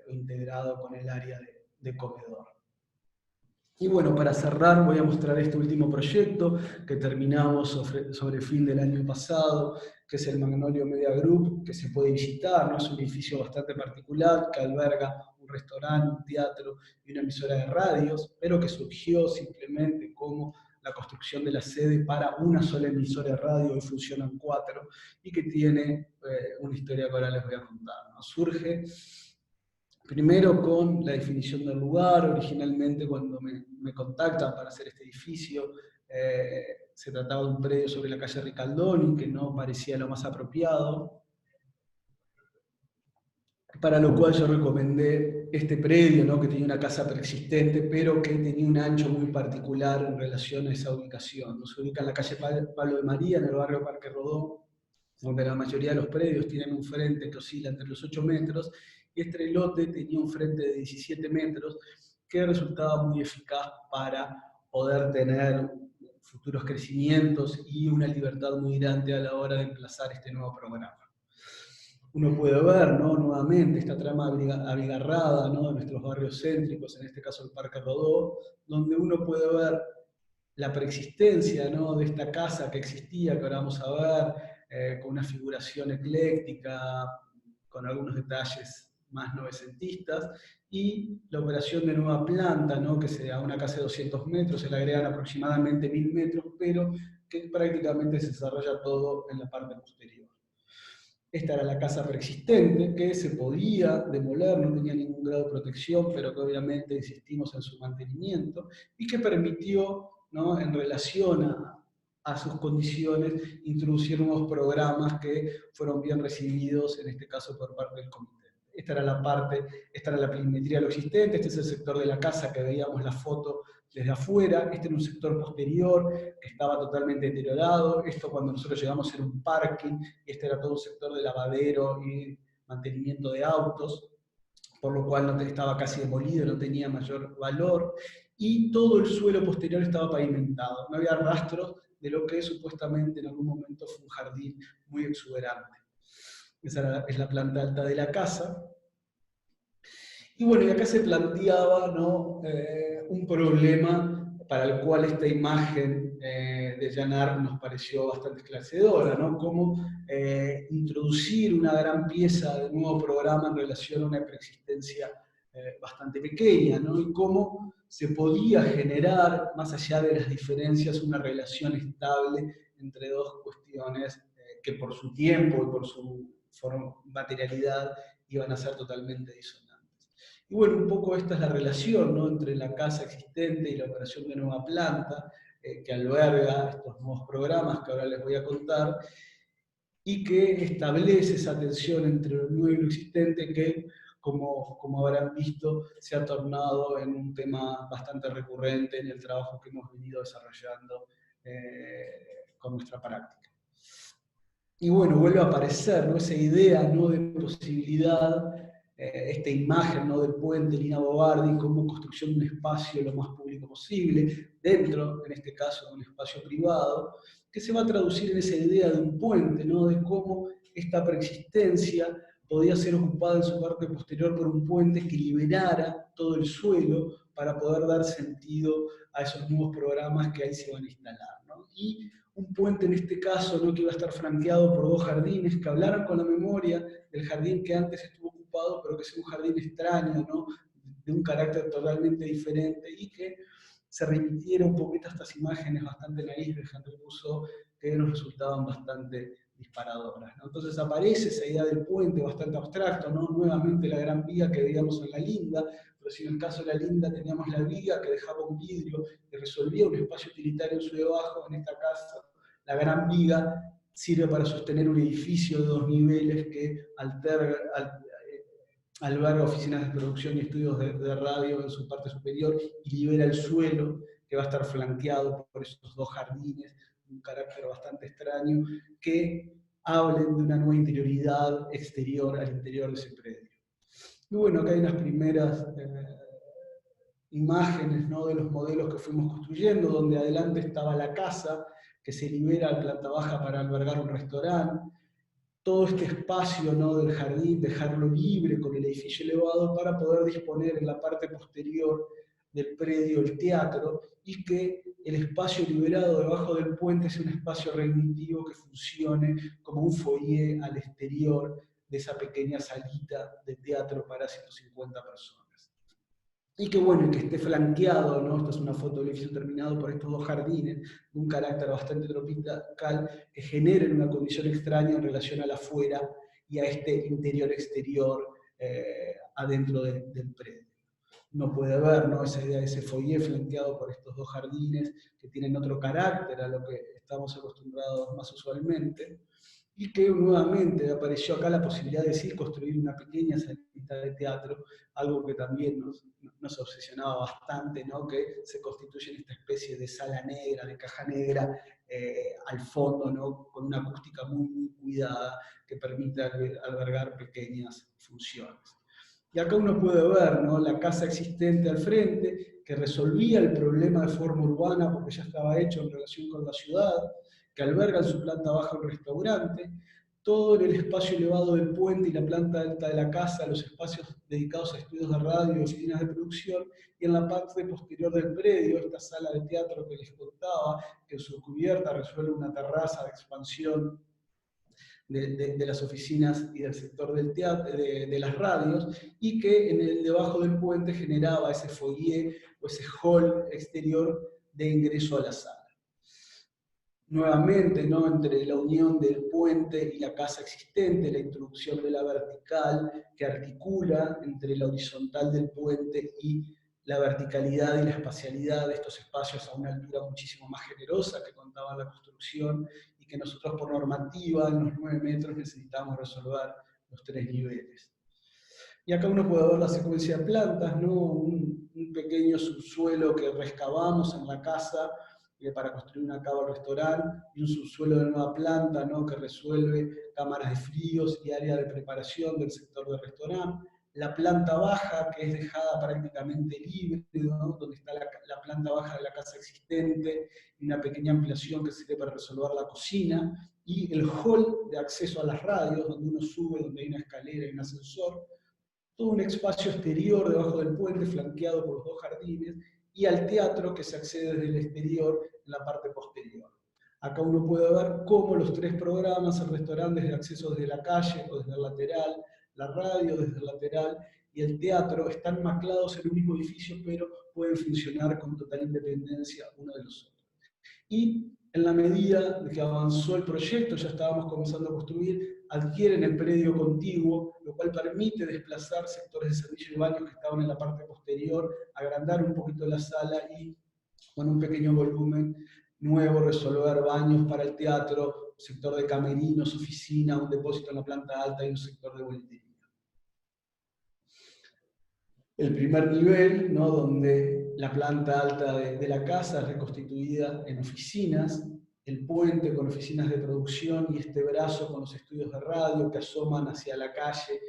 o integrado con el área de comedor. Y bueno, para cerrar voy a mostrar este último proyecto que terminamos sobre el fin del año pasado, que es el Magnolio Media Group, que se puede visitar, ¿no? Es un edificio bastante particular que alberga un restaurante, un teatro y una emisora de radios, pero que surgió simplemente como la construcción de la sede para una sola emisora de radio, hoy funcionan 4, y que tiene una historia que ahora les voy a contar, ¿no? Surge primero con la definición del lugar. Originalmente, cuando me contactan para hacer este edificio, se trataba de un predio sobre la calle Ricaldoni, que no parecía lo más apropiado, para lo cual yo recomendé este predio, ¿no? Que tenía una casa preexistente, pero que tenía un ancho muy particular en relación a esa ubicación. Se ubica en la calle Pablo de María, en el barrio Parque Rodó, donde la mayoría de los predios tienen un frente que oscila entre los 8 metros, y este lote tenía un frente de 17 metros que resultaba muy eficaz para poder tener futuros crecimientos y una libertad muy grande a la hora de emplazar este nuevo programa. Uno puede ver, ¿no? Nuevamente esta trama abigarrada, ¿no? De nuestros barrios céntricos, en este caso el Parque Rodó, donde uno puede ver la preexistencia, ¿no? De esta casa que existía, que ahora vamos a ver, con una figuración ecléctica, con algunos detalles más novecentistas, y la operación de nueva planta, ¿no? Que a una casa de 200 metros se le agregan aproximadamente 1000 metros, pero que prácticamente se desarrolla todo en la parte posterior. Esta era la casa preexistente, que se podía demoler, no tenía ningún grado de protección, pero que obviamente insistimos en su mantenimiento, y que permitió, ¿no? En relación a sus condiciones, introducir nuevos programas que fueron bien recibidos, en este caso por parte del comité. Esta era la planimetría de lo existente. Este es el sector de la casa que veíamos la foto desde afuera. Este era un sector posterior que estaba totalmente deteriorado. Esto, cuando nosotros llegamos, era un parking, y este era todo un sector de lavadero y mantenimiento de autos, por lo cual no estaba casi demolido, no tenía mayor valor, y todo el suelo posterior estaba pavimentado. No había rastros de lo que supuestamente en algún momento fue un jardín muy exuberante. Esa es la planta alta de la casa. Y bueno, y acá se planteaba, ¿no? Un problema para el cual esta imagen de Jan nos pareció bastante esclarecedora, ¿no? Cómo introducir una gran pieza de nuevo programa en relación a una preexistencia bastante pequeña, ¿no? Y cómo se podía generar, más allá de las diferencias, una relación estable entre dos cuestiones que por su tiempo y por su materialidad iban a ser totalmente disonantes. Y bueno, un poco esta es la relación, ¿no?, entre la casa existente y la operación de nueva planta, que alberga estos nuevos programas que ahora les voy a contar, y que establece esa tensión entre lo nuevo y lo existente que, como habrán visto, se ha tornado en un tema bastante recurrente en el trabajo que hemos venido desarrollando con nuestra práctica. Y bueno, vuelve a aparecer, ¿no?, esa idea, ¿no?, de posibilidad, esta imagen, ¿no?, del puente Lina Bobardi como construcción de un espacio lo más público posible, dentro, en este caso, de un espacio privado, que se va a traducir en esa idea de un puente, ¿no?, de cómo esta preexistencia podía ser ocupada en su parte posterior por un puente que liberara todo el suelo para poder dar sentido a esos nuevos programas que ahí se van a instalar, ¿no? Y un puente en este caso, ¿no?, que iba a estar flanqueado por dos jardines que hablaran con la memoria del jardín que antes estuvo ocupado, pero que es un jardín extraño, ¿no?, de un carácter totalmente diferente, y que se remitiera un poquito a estas imágenes bastante naíves de Jean Rousseau, que nos resultaban bastante disparadoras, ¿no? Entonces aparece esa idea del puente bastante abstracto, ¿no?, nuevamente la gran viga que veíamos en la Linda, pero si en el caso de la Linda teníamos la viga que dejaba un vidrio que resolvía un espacio utilitario en su debajo. En esta casa la gran viga sirve para sostener un edificio de 2 niveles que alberga oficinas de producción y estudios de radio en su parte superior y libera el suelo, que va a estar flanqueado por esos dos jardines, un carácter bastante extraño, que hablen de una nueva interioridad exterior al interior de ese predio. Y bueno, acá hay unas primeras imágenes, ¿no?, de los modelos que fuimos construyendo, donde adelante estaba la casa, que se libera a planta baja para albergar un restaurante, todo este espacio, ¿no?, del jardín, dejarlo libre con el edificio elevado para poder disponer en la parte posterior del predio el teatro, y que el espacio liberado debajo del puente sea un espacio reunitivo que funcione como un foyer al exterior de esa pequeña salita de teatro para 150 personas. Y que bueno, que esté flanqueado, ¿no?, esta es una foto del edificio terminado, por estos dos jardines, de un carácter bastante tropical, que generen una condición extraña en relación al afuera y a este interior-exterior adentro del predio. Uno puede ver, ¿no?, esa idea de ese foyer flanqueado por estos dos jardines que tienen otro carácter a lo que estamos acostumbrados más usualmente, y que nuevamente apareció acá la posibilidad de sí construir una pequeña salita de teatro, algo que también nos obsesionaba bastante, ¿no?, que se constituye en esta especie de sala negra, de caja negra, al fondo, ¿no?, con una acústica muy, muy cuidada que permite albergar pequeñas funciones. Y acá uno puede ver, ¿no?, la casa existente al frente, que resolvía el problema de forma urbana porque ya estaba hecho en relación con la ciudad, que alberga en su planta baja un restaurante, todo en el espacio elevado del puente y la planta alta de la casa, los espacios dedicados a estudios de radio y oficinas de producción, y en la parte posterior del predio, esta sala de teatro que les contaba, que en su cubierta resuelve una terraza de expansión de las oficinas y del sector del teatro, de las radios, y que debajo del puente generaba ese foyer o ese hall exterior de ingreso a la sala. Nuevamente, ¿no?, entre la unión del puente y la casa existente, la introducción de la vertical que articula entre la horizontal del puente y la verticalidad y la espacialidad de estos espacios a una altura muchísimo más generosa que contaba la construcción, y que nosotros por normativa en los 9 metros necesitamos resolver los 3 niveles. Y acá uno puede ver la secuencia de plantas, ¿no?, un pequeño subsuelo que rescavamos en la casa para construir una cava al restaurante, y un subsuelo de nueva planta, ¿no?, que resuelve cámaras de fríos y área de preparación del sector del restaurante. La planta baja, que es dejada prácticamente libre, ¿no?, donde está la planta baja de la casa existente, y una pequeña ampliación que sirve para resolver la cocina, y el hall de acceso a las radios, donde uno sube, donde hay una escalera y un ascensor. Todo un espacio exterior debajo del puente, flanqueado por los dos jardines, y al teatro, que se accede desde el exterior en la parte posterior. Acá uno puede ver cómo los tres programas, el restaurante desde acceso desde la calle o desde el lateral, la radio desde el lateral y el teatro están anclados en un mismo edificio, pero pueden funcionar con total independencia uno de los otros. Y en la medida de que avanzó el proyecto, ya estábamos comenzando a construir, adquieren el predio contiguo, lo cual permite desplazar sectores de servicio y baños que estaban en la parte posterior, agrandar un poquito la sala y con un pequeño volumen nuevo resolver baños para el teatro, sector de camerinos, oficina, un depósito en la planta alta y un sector de boletería. El primer nivel, ¿no?, donde la planta alta de la casa es reconstituida en oficinas, el puente con oficinas de producción y este brazo con los estudios de radio que asoman hacia la calle,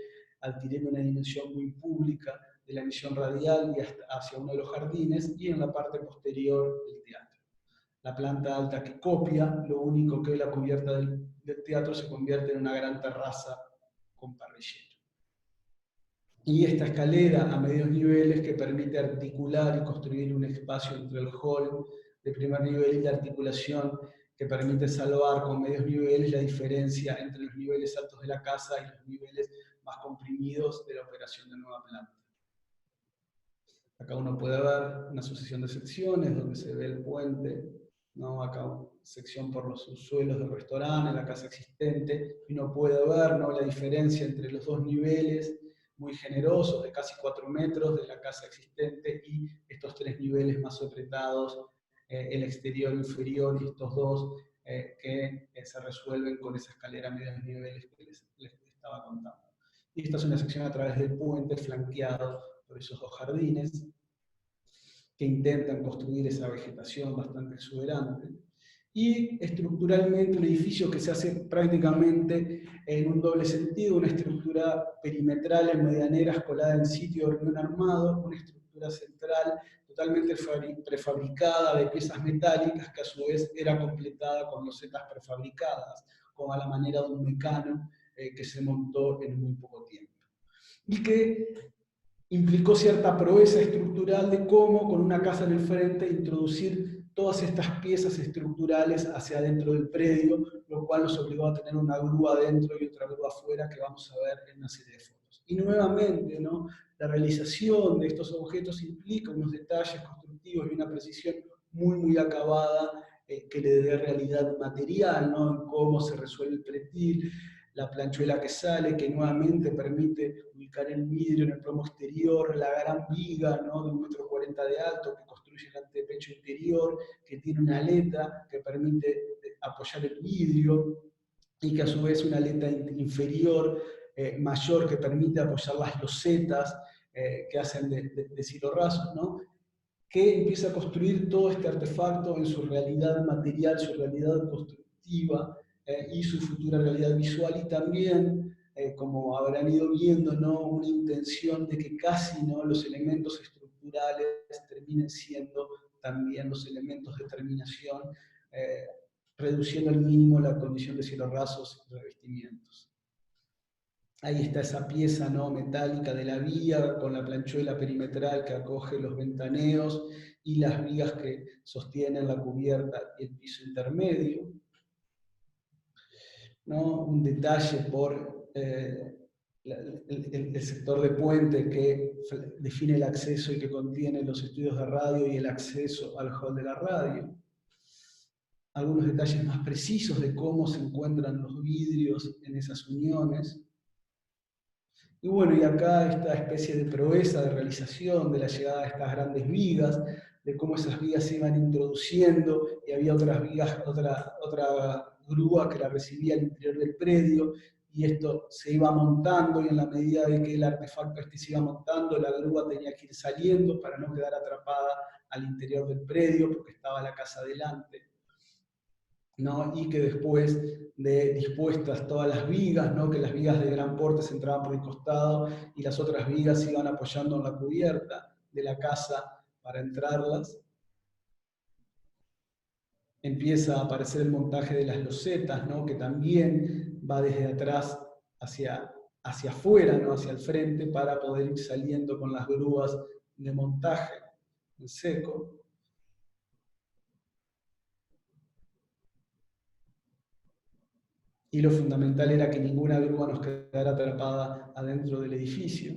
adquiriendo una dimensión muy pública de la emisión radial y hasta hacia uno de los jardines, y en la parte posterior el teatro. La planta alta que copia, lo único que la cubierta del teatro se convierte en una gran terraza con parrillero. Y esta escalera a medios niveles que permite articular y construir un espacio entre el hall de primer nivel y la articulación que permite salvar con medios niveles la diferencia entre los niveles altos de la casa y los niveles más comprimidos de la operación de nueva planta. Acá uno puede ver una sucesión de secciones donde se ve el puente, ¿no? Acá una sección por los subsuelos del restaurante, en la casa existente, y uno puede ver, ¿no?, la diferencia entre los dos niveles, muy generosos, de casi 4 metros de la casa existente, y estos 3 niveles más apretados, el exterior inferior y estos dos que se resuelven con esa escalera a medios niveles que les estaba contando. Y esta es una sección a través del puente flanqueado por esos dos jardines que intentan construir esa vegetación bastante exuberante. Y estructuralmente un edificio que se hace prácticamente en un doble sentido, una estructura perimetral en medianeras colada en sitio de hormigón armado, una estructura central totalmente prefabricada de piezas metálicas que a su vez era completada con losetas prefabricadas, como a la manera de un mecano que se montó en muy poco tiempo. Y que implicó cierta proeza estructural de cómo, con una casa en el frente, introducir todas estas piezas estructurales hacia adentro del predio, lo cual nos obligó a tener una grúa adentro y otra grúa afuera que vamos a ver en una serie de fotos. Y nuevamente, ¿no?, la realización de estos objetos implica unos detalles constructivos y una precisión muy acabada que le dé realidad material, ¿no?, en cómo se resuelve el pretil, la planchuela que sale, que nuevamente permite ubicar el vidrio en el plomo exterior, la gran viga, ¿no?, de 1,40 m de alto que construye el antepecho interior, que tiene una aleta que permite apoyar el vidrio, y que a su vez una aleta inferior mayor que permite apoyar las losetas que hacen de silorrazos, ¿no?, que empieza a construir todo este artefacto en su realidad material, su realidad constructiva, y su futura realidad visual, y también, como habrán ido viendo, ¿no?, una intención de que casi, ¿no?, los elementos estructurales terminen siendo también los elementos de terminación, reduciendo al mínimo la condición de cielos rasos y revestimientos. Ahí está esa pieza, ¿no?, metálica de la vía, con la planchuela perimetral que acoge los ventaneos y las vigas que sostienen la cubierta y el piso intermedio, ¿no? Un detalle por el sector de puente que define el acceso y que contiene los estudios de radio y el acceso al hall de la radio. Algunos detalles más precisos de cómo se encuentran los vidrios en esas uniones. Y bueno, y acá esta especie de proeza de realización de la llegada de estas grandes vigas, de cómo esas vigas se iban introduciendo, y había otras vigas, otra grúa que la recibía al interior del predio, y esto se iba montando, y en la medida de que el artefacto se iba montando, la grúa tenía que ir saliendo para no quedar atrapada al interior del predio, porque estaba la casa delante, ¿no? Y que después de dispuestas todas las vigas, ¿no?, que las vigas de gran porte se entraban por el costado y las otras vigas se iban apoyando en la cubierta de la casa para entrarlas, empieza a aparecer el montaje de las losetas, ¿no?, que también va desde atrás hacia afuera, ¿no?, hacia el frente, para poder ir saliendo con las grúas de montaje, en seco. Y lo fundamental era que ninguna grúa nos quedara atrapada adentro del edificio.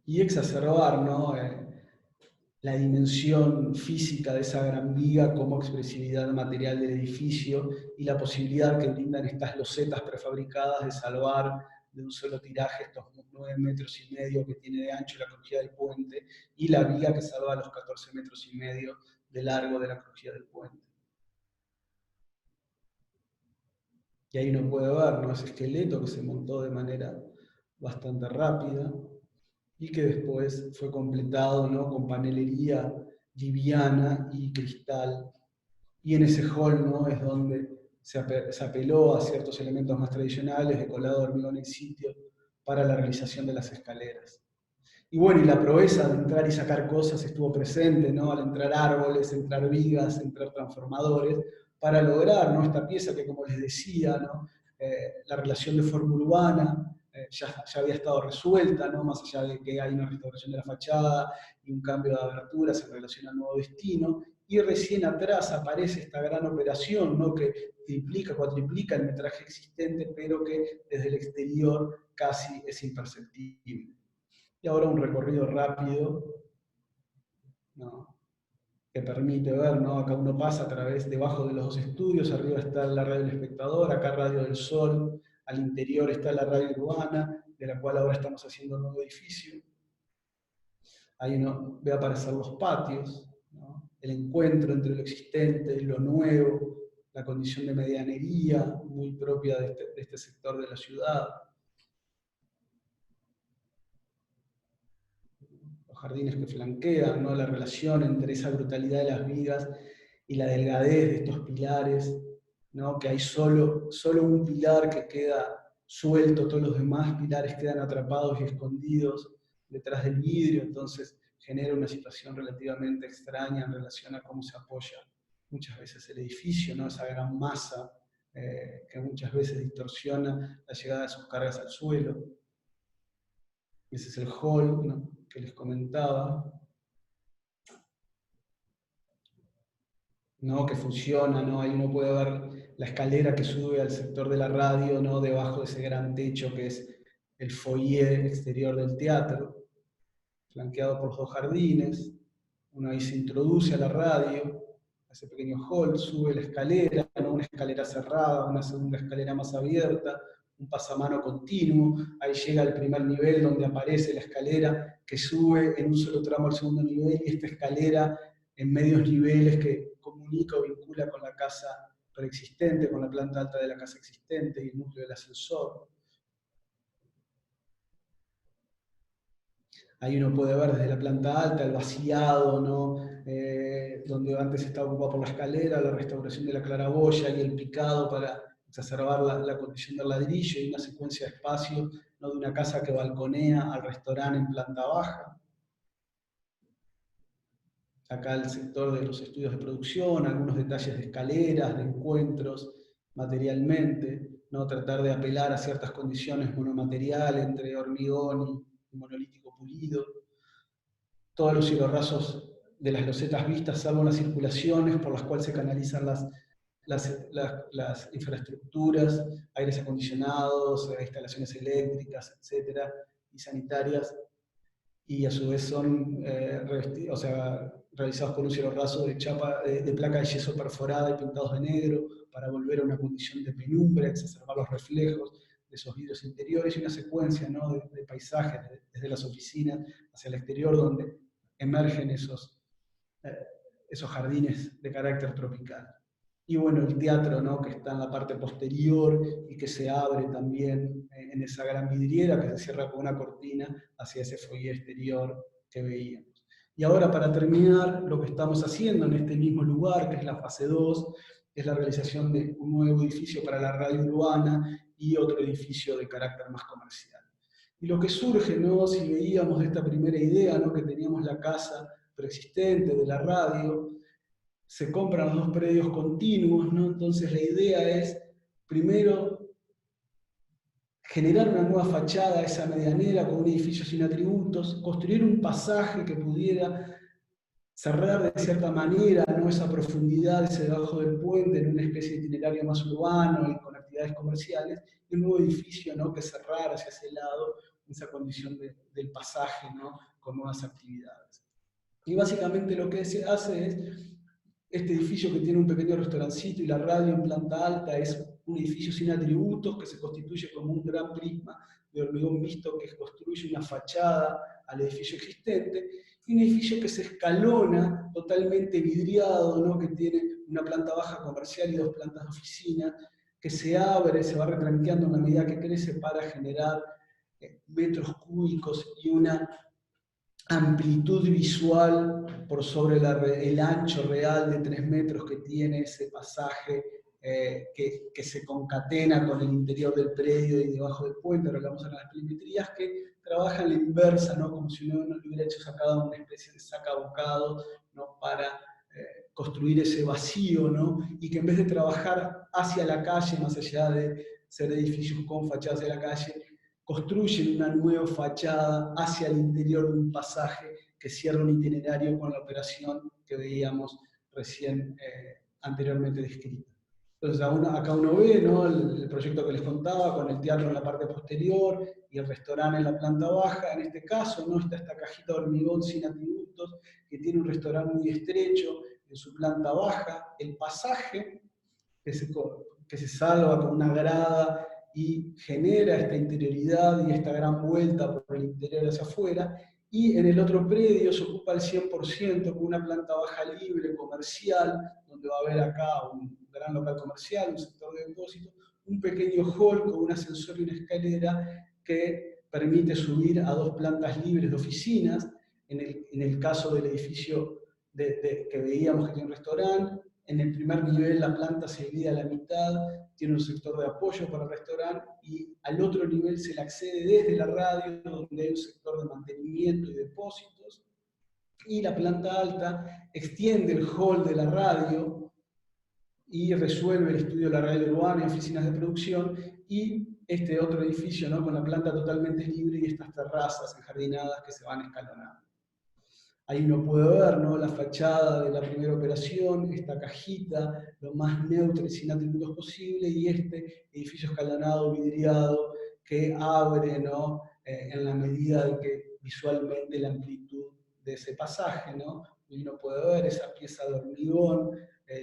Y exacerbar, ¿no? La dimensión física de esa gran viga como expresividad material del edificio y la posibilidad que brindan estas losetas prefabricadas de salvar de un solo tiraje estos 9,5 metros que tiene de ancho la crujía del puente y la viga que salva los 14,5 metros de largo de la crujía del puente. Y ahí uno puede ver, ¿no?, ese esqueleto que se montó de manera bastante rápida y que después fue completado, ¿no?, con panelería liviana y cristal. Y en ese hall, ¿no?, es donde se apeló a ciertos elementos más tradicionales de colado de hormigón en sitio para la realización de las escaleras. Y bueno, y la proeza de entrar y sacar cosas estuvo presente, ¿no?, al entrar árboles, entrar vigas, entrar transformadores, para lograr, ¿no?, esta pieza que, como les decía, ¿no?, la relación de forma urbana ya había estado resuelta, ¿no?, más allá de que hay una restauración de la fachada y un cambio de aberturas en relación al nuevo destino, y recién atrás aparece esta gran operación, ¿no?, que triplica, cuatriplica el metraje existente, pero que desde el exterior casi es imperceptible. Y ahora un recorrido rápido, ¿no?, que permite ver, ¿no?, acá uno pasa a través, debajo de los dos estudios, arriba está la radio del espectador, acá Radio del Sol, al interior está la radio urbana, de la cual ahora estamos haciendo un nuevo edificio. Ahí uno ve aparecer los patios, ¿no?, el encuentro entre lo existente y lo nuevo, la condición de medianería muy propia de este sector de la ciudad. Jardines que flanquean, ¿no?, la relación entre esa brutalidad de las vigas y la delgadez de estos pilares, ¿no?, que hay solo un pilar que queda suelto, todos los demás pilares quedan atrapados y escondidos detrás del vidrio, entonces genera una situación relativamente extraña en relación a cómo se apoya muchas veces el edificio, ¿no?, esa gran masa que muchas veces distorsiona la llegada de sus cargas al suelo. Ese es el hall, ¿no?, que les comentaba, ¿no?, que funciona, ¿no? Ahí uno puede ver la escalera que sube al sector de la radio, ¿no?, debajo de ese gran techo que es el foyer exterior del teatro, flanqueado por 2 jardines. Uno ahí se introduce a la radio, a ese pequeño hall, sube la escalera, ¿no?, una escalera cerrada, una segunda escalera más abierta, un pasamano continuo. Ahí llega al primer nivel donde aparece la escalera que sube en un solo tramo al segundo nivel y esta escalera en medios niveles que comunica o vincula con la casa preexistente, con la planta alta de la casa existente y el núcleo del ascensor. Ahí uno puede ver desde la planta alta el vaciado, ¿no?, donde antes estaba ocupado por la escalera, la restauración de la claraboya y el picado para exacerbar la condición del ladrillo y una secuencia de espacios, ¿no?, de una casa que balconea al restaurante en planta baja. Acá el sector de los estudios de producción, algunos detalles de escaleras, de encuentros materialmente, ¿no?, tratar de apelar a ciertas condiciones monomateriales entre hormigón y monolítico pulido. Todos los cielorrasos de las losetas vistas, salvo las circulaciones por las cuales se canalizan las infraestructuras, aires acondicionados, instalaciones eléctricas, etcétera, y sanitarias, y a su vez son realizados por un cielorraso de placa de yeso perforada y pintados de negro para volver a una condición de penumbra, exacerbar los reflejos de esos vidrios interiores y una secuencia, ¿no?, de paisajes desde las oficinas hacia el exterior donde emergen esos jardines de carácter tropical. Y bueno, el teatro, ¿no?, que está en la parte posterior y que se abre también en esa gran vidriera que se cierra con una cortina hacia ese foyer exterior que veíamos. Y ahora, para terminar, lo que estamos haciendo en este mismo lugar, que es la fase 2, es la realización de un nuevo edificio para la radio urbana y otro edificio de carácter más comercial. Y lo que surge, ¿no?, si veíamos de esta primera idea, ¿no?, que teníamos la casa preexistente de la radio, se compran los 2 predios continuos, ¿no? Entonces la idea es, primero, generar una nueva fachada a esa medianera con un edificio sin atributos, construir un pasaje que pudiera cerrar de cierta manera, ¿no?, esa profundidad, ese debajo del puente, en una especie de itinerario más urbano y con actividades comerciales, y un nuevo edificio, ¿no?, que cerrara hacia ese lado, esa condición del pasaje, ¿no?, con nuevas actividades. Y básicamente lo que se hace es, este edificio que tiene un pequeño restaurancito y la radio en planta alta es un edificio sin atributos que se constituye como un gran prisma de hormigón visto que construye una fachada al edificio existente, y un edificio que se escalona totalmente vidriado, ¿no?, que tiene una planta baja comercial y 2 plantas de oficina, que se abre, se va retranqueando en la medida que crece para generar metros cúbicos y una amplitud visual por sobre el ancho real de 3 metros que tiene ese pasaje que se concatena con el interior del predio y debajo del puente. Ahora vamos a las planimetrías que trabajan a la inversa, ¿no?, como si uno le hubiera hecho sacado una especie de sacabocado, ¿no?, para construir ese vacío, ¿no?, y que en vez de trabajar hacia la calle, más allá de ser edificios con fachadas hacia la calle, construyen una nueva fachada hacia el interior de un pasaje que cierra un itinerario con la operación que veíamos recién anteriormente descrita. Entonces acá uno ve, ¿no?, el proyecto que les contaba, con el teatro en la parte posterior y el restaurante en la planta baja. En este caso, ¿no?, está esta cajita de hormigón sin atributos que tiene un restaurante muy estrecho en su planta baja, el pasaje que se salva con una grada y genera esta interioridad y esta gran vuelta por el interior hacia afuera, y en el otro predio se ocupa el 100% con una planta baja libre, comercial, donde va a haber acá un gran local comercial, un sector de depósito, un pequeño hall con un ascensor y una escalera que permite subir a 2 plantas libres de oficinas. En el caso del edificio que veíamos que tiene un restaurante, en el primer nivel la planta se divide a la mitad, tiene un sector de apoyo para el restaurante, y al otro nivel se le accede desde la radio, donde hay un sector de mantenimiento y depósitos, y la planta alta extiende el hall de la radio y resuelve el estudio de la radio urbana y oficinas de producción, y este otro edificio, ¿no?, con la planta totalmente libre y estas terrazas enjardinadas que se van escalonando. Ahí uno puede ver, ¿no?, la fachada de la primera operación, esta cajita, lo más neutra y sin atributos posible, y este edificio escalonado, vidriado, que abre, ¿no?, en la medida de que visualmente la amplitud de ese pasaje, ¿no?, y uno puede ver esa pieza de hormigón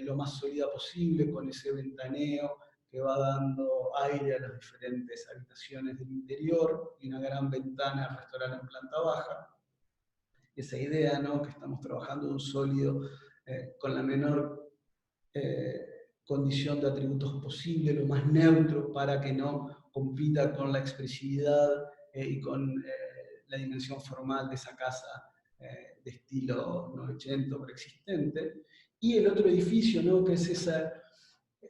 lo más sólida posible, con ese ventaneo que va dando aire a las diferentes habitaciones del interior, y una gran ventana al restaurante en planta baja. Esa idea, ¿no?, que estamos trabajando de un sólido con la menor condición de atributos posible, lo más neutro, para que no compita con la expresividad y con la dimensión formal de esa casa de estilo novecento preexistente. Y el otro edificio, ¿no?, que es ese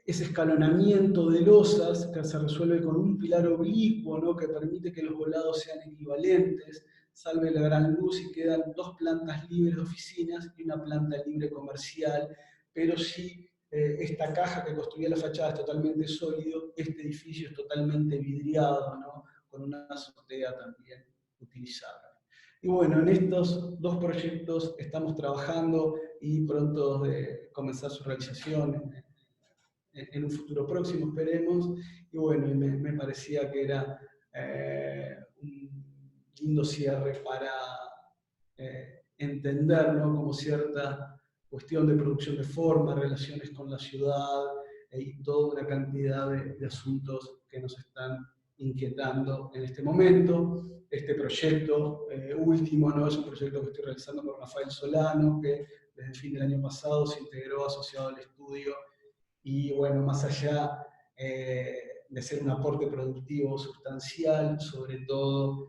escalonamiento de losas que se resuelve con un pilar oblicuo, ¿no?, que permite que los volados sean equivalentes, salve la gran luz, y quedan 2 plantas libres de oficinas y una planta libre comercial, pero sí esta caja que construía la fachada es totalmente sólido, este edificio es totalmente vidriado, ¿no?, con una azotea también utilizable. Y bueno, en estos 2 proyectos estamos trabajando y pronto de comenzar su realización en un futuro próximo, esperemos. Y bueno, me parecía que era un lindo cierre para entender, ¿no?, como cierta cuestión de producción de forma, relaciones con la ciudad y toda una cantidad de asuntos que nos están inquietando en este momento. Este proyecto último, ¿no?, es un proyecto que estoy realizando con Rafael Solano, que desde el fin del año pasado se integró asociado al estudio, y bueno, más allá de ser un aporte productivo sustancial, sobre todo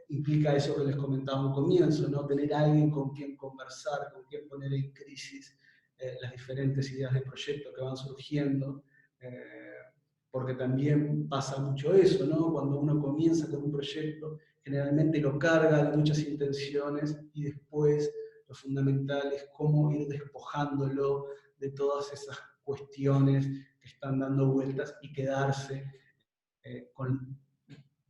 implica eso que les comentaba al comienzo, ¿no?, tener a alguien con quien conversar, con quien poner en crisis las diferentes ideas de proyecto que van surgiendo, porque también pasa mucho eso, ¿no?, cuando uno comienza con un proyecto, generalmente lo carga de muchas intenciones, y después lo fundamental es cómo ir despojándolo de todas esas cuestiones que están dando vueltas y quedarse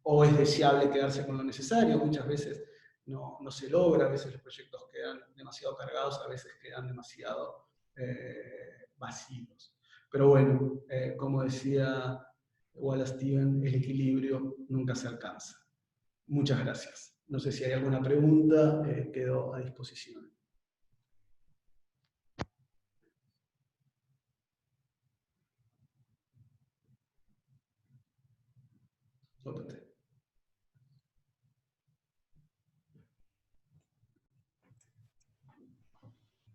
o es deseable quedarse con lo necesario. Muchas veces no se logra, a veces los proyectos quedan demasiado cargados, a veces quedan demasiado vacíos. Pero bueno, como decía Wallace Stevens, el equilibrio nunca se alcanza. Muchas gracias. No sé si hay alguna pregunta, quedo a disposición. Ópate.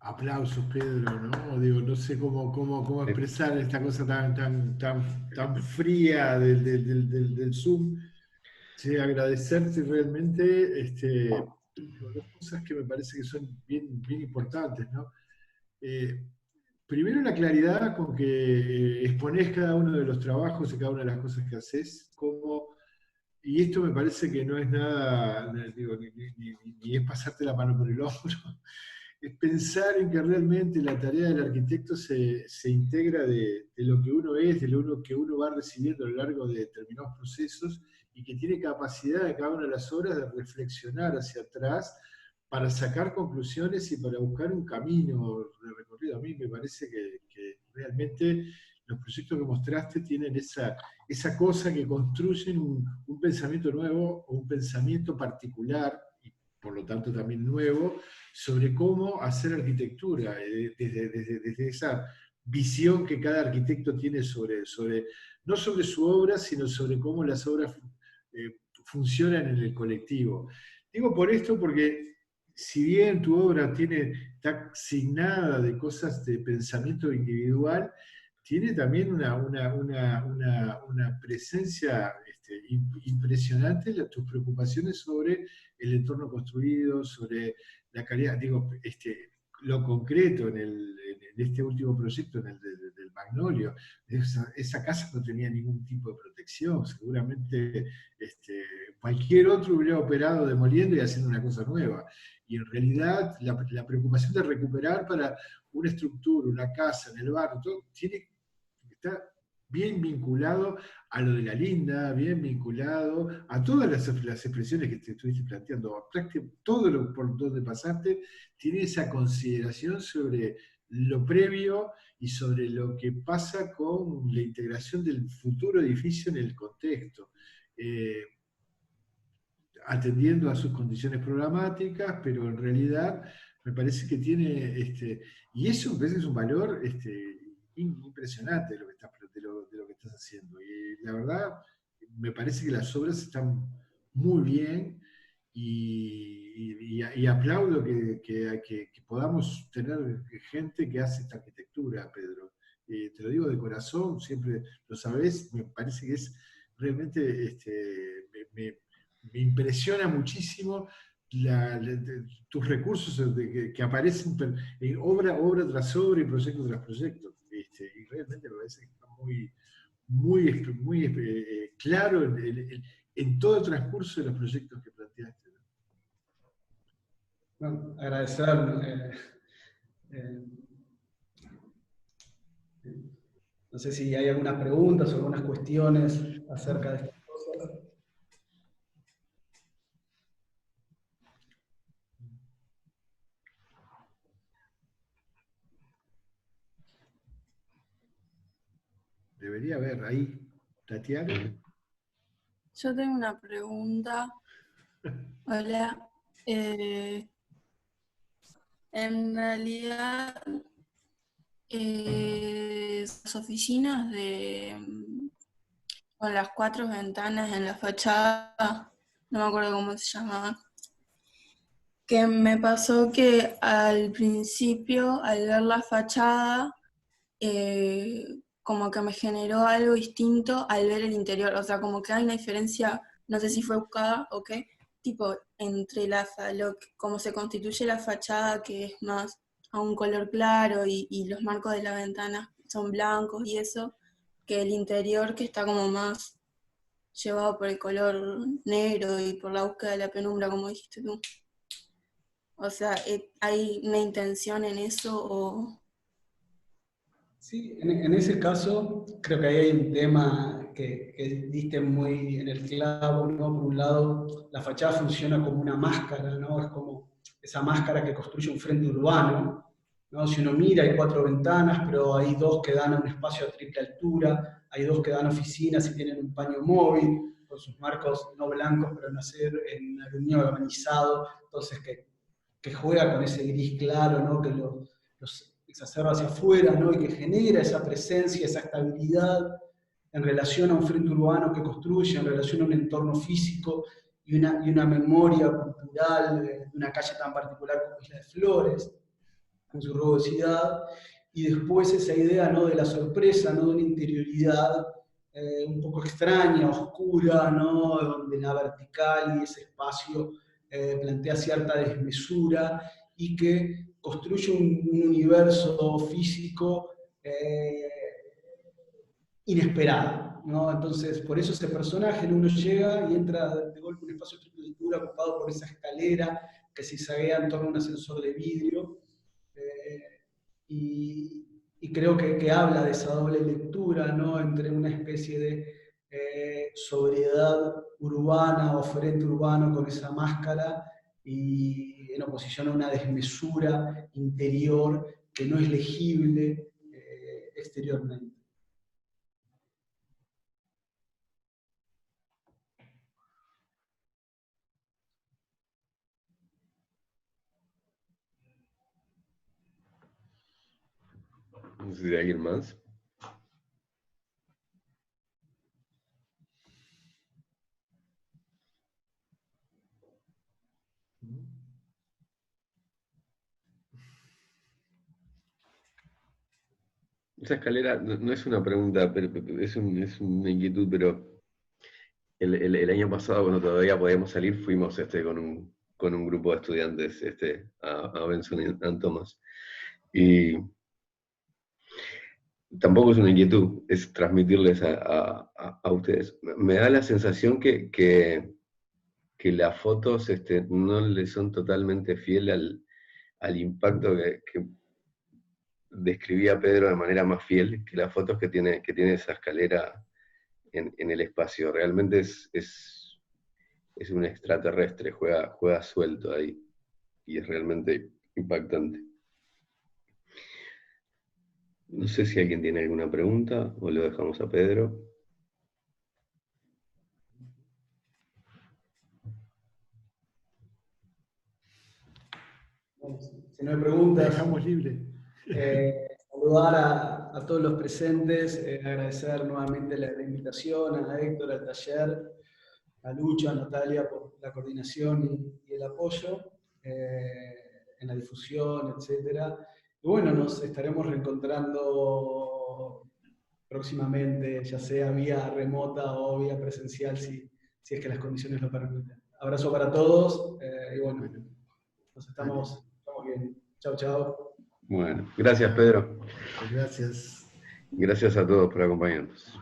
Aplausos, Pedro, ¿no? Digo, no sé cómo expresar esta cosa tan fría del Zoom. Sí, agradecerte realmente dos cosas que me parece que son bien importantes, ¿no? Primero, la claridad con que exponés cada uno de los trabajos y cada una de las cosas que haces, y esto me parece que no es nada, digo, ni es pasarte la mano por el hombro, es pensar en que realmente la tarea del arquitecto se integra de lo que uno es, de lo que uno va recibiendo a lo largo de determinados procesos, y que tiene capacidad de cada una de las obras de reflexionar hacia atrás para sacar conclusiones y para buscar un camino de recorrido. A mí me parece que realmente los proyectos que mostraste tienen esa cosa que construyen un pensamiento nuevo o un pensamiento particular, y por lo tanto también nuevo, sobre cómo hacer arquitectura, desde esa visión que cada arquitecto tiene no sobre su obra, sino sobre cómo las obras funcionan en el colectivo. Digo por esto porque, si bien tu obra está signada de cosas de pensamiento individual, tiene también una presencia impresionante en tus preocupaciones sobre el entorno construido, sobre la calidad, digo, lo concreto en este último proyecto, en el del Magnolio. Esa casa no tenía ningún tipo de protección, seguramente cualquier otro hubiera operado demoliendo y haciendo una cosa nueva. Y en realidad la preocupación de recuperar para una estructura, una casa en el barrio, todo, está bien vinculado a lo de la linda, bien vinculado a todas las expresiones que te estuviste planteando. Todo por donde pasaste tiene esa consideración sobre lo previo y sobre lo que pasa con la integración del futuro edificio en el contexto, atendiendo a sus condiciones programáticas, pero en realidad me parece que y eso me parece que es un valor impresionante de lo que estás haciendo. Y la verdad, me parece que las obras están muy bien, y aplaudo que podamos tener gente que hace esta arquitectura, Pedro. Te lo digo de corazón, siempre lo sabés, me parece que es realmente, me impresiona muchísimo tus recursos que aparecen en obra tras obra y proyecto tras proyecto. Y realmente me parece que está muy claro en todo el transcurso de los proyectos que planteaste. Bueno, agradecer. No sé si hay algunas preguntas o algunas cuestiones acerca de estas cosas. Debería haber ahí, Tatiana. Yo tengo una pregunta. Hola. En realidad, las oficinas con las 4 ventanas en la fachada, no me acuerdo cómo se llamaban, que me pasó que al principio, al ver la fachada, como que me generó algo distinto al ver el interior. O sea, como que hay una diferencia, no sé si fue buscada o qué, tipo entre cómo se constituye la fachada, que es más a un color claro, y los marcos de la ventana son blancos y eso, que el interior, que está como más llevado por el color negro y por la búsqueda de la penumbra, como dijiste tú. O sea, ¿hay una intención en eso o...? Sí, en ese caso creo que ahí hay un tema que diste muy en el clavo, ¿no? Por un lado, la fachada funciona como una máscara, ¿no? Es como esa máscara que construye un frente urbano, ¿no? Si uno mira, hay 4 ventanas, pero hay 2 que dan a un espacio a triple altura, hay 2 que dan oficinas y tienen un paño móvil, con sus marcos no blancos, pero en aluminio galvanizado, entonces que juega con ese gris claro, ¿no? Que los exacerba hacia afuera, ¿no? Y que genera esa presencia, esa estabilidad en relación a un frente urbano que construye, en relación a un entorno físico y una memoria cultural de una calle tan particular como Isla de Flores, con su rugosidad, y después esa idea, ¿no? De la sorpresa, ¿no? De una interioridad un poco extraña, oscura, ¿no? Donde la vertical y ese espacio plantea cierta desmesura y que construye un universo físico inesperado, ¿no? Entonces, por eso ese personaje, ¿no? Uno llega y entra de golpe en un espacio de triple altura ocupado por esa escalera que zigzaguea en torno a un ascensor de vidrio, y creo que habla de esa doble lectura, ¿no? Entre una especie de sobriedad urbana o frente urbano con esa máscara y en oposición a una desmesura interior que no es legible exteriormente. No sé si hay alguien más. Esa escalera no es una pregunta, pero es una inquietud, pero el año pasado, cuando todavía podíamos salir, fuimos con un grupo de estudiantes a Benson and Thomas. Y tampoco es una inquietud, es transmitirles a ustedes. Me da la sensación que las fotos no le son totalmente fieles al impacto que describía Pedro de manera más fiel que las fotos que tiene esa escalera en el espacio. Realmente es un extraterrestre, juega suelto ahí, y es realmente impactante. No sé si alguien tiene alguna pregunta o lo dejamos a Pedro. Si no hay preguntas, Dejamos libre. saludar a todos los presentes, agradecer nuevamente la invitación a Héctor, al taller, a Lucho, a Natalia por la coordinación y el apoyo en la difusión, etc. Y bueno, nos estaremos reencontrando próximamente, ya sea vía remota o vía presencial, si es que las condiciones lo permiten. Abrazo para todos y bueno, nos estamos bien. Chao, chao. Bueno, gracias Pedro. Gracias. Gracias a todos por acompañarnos.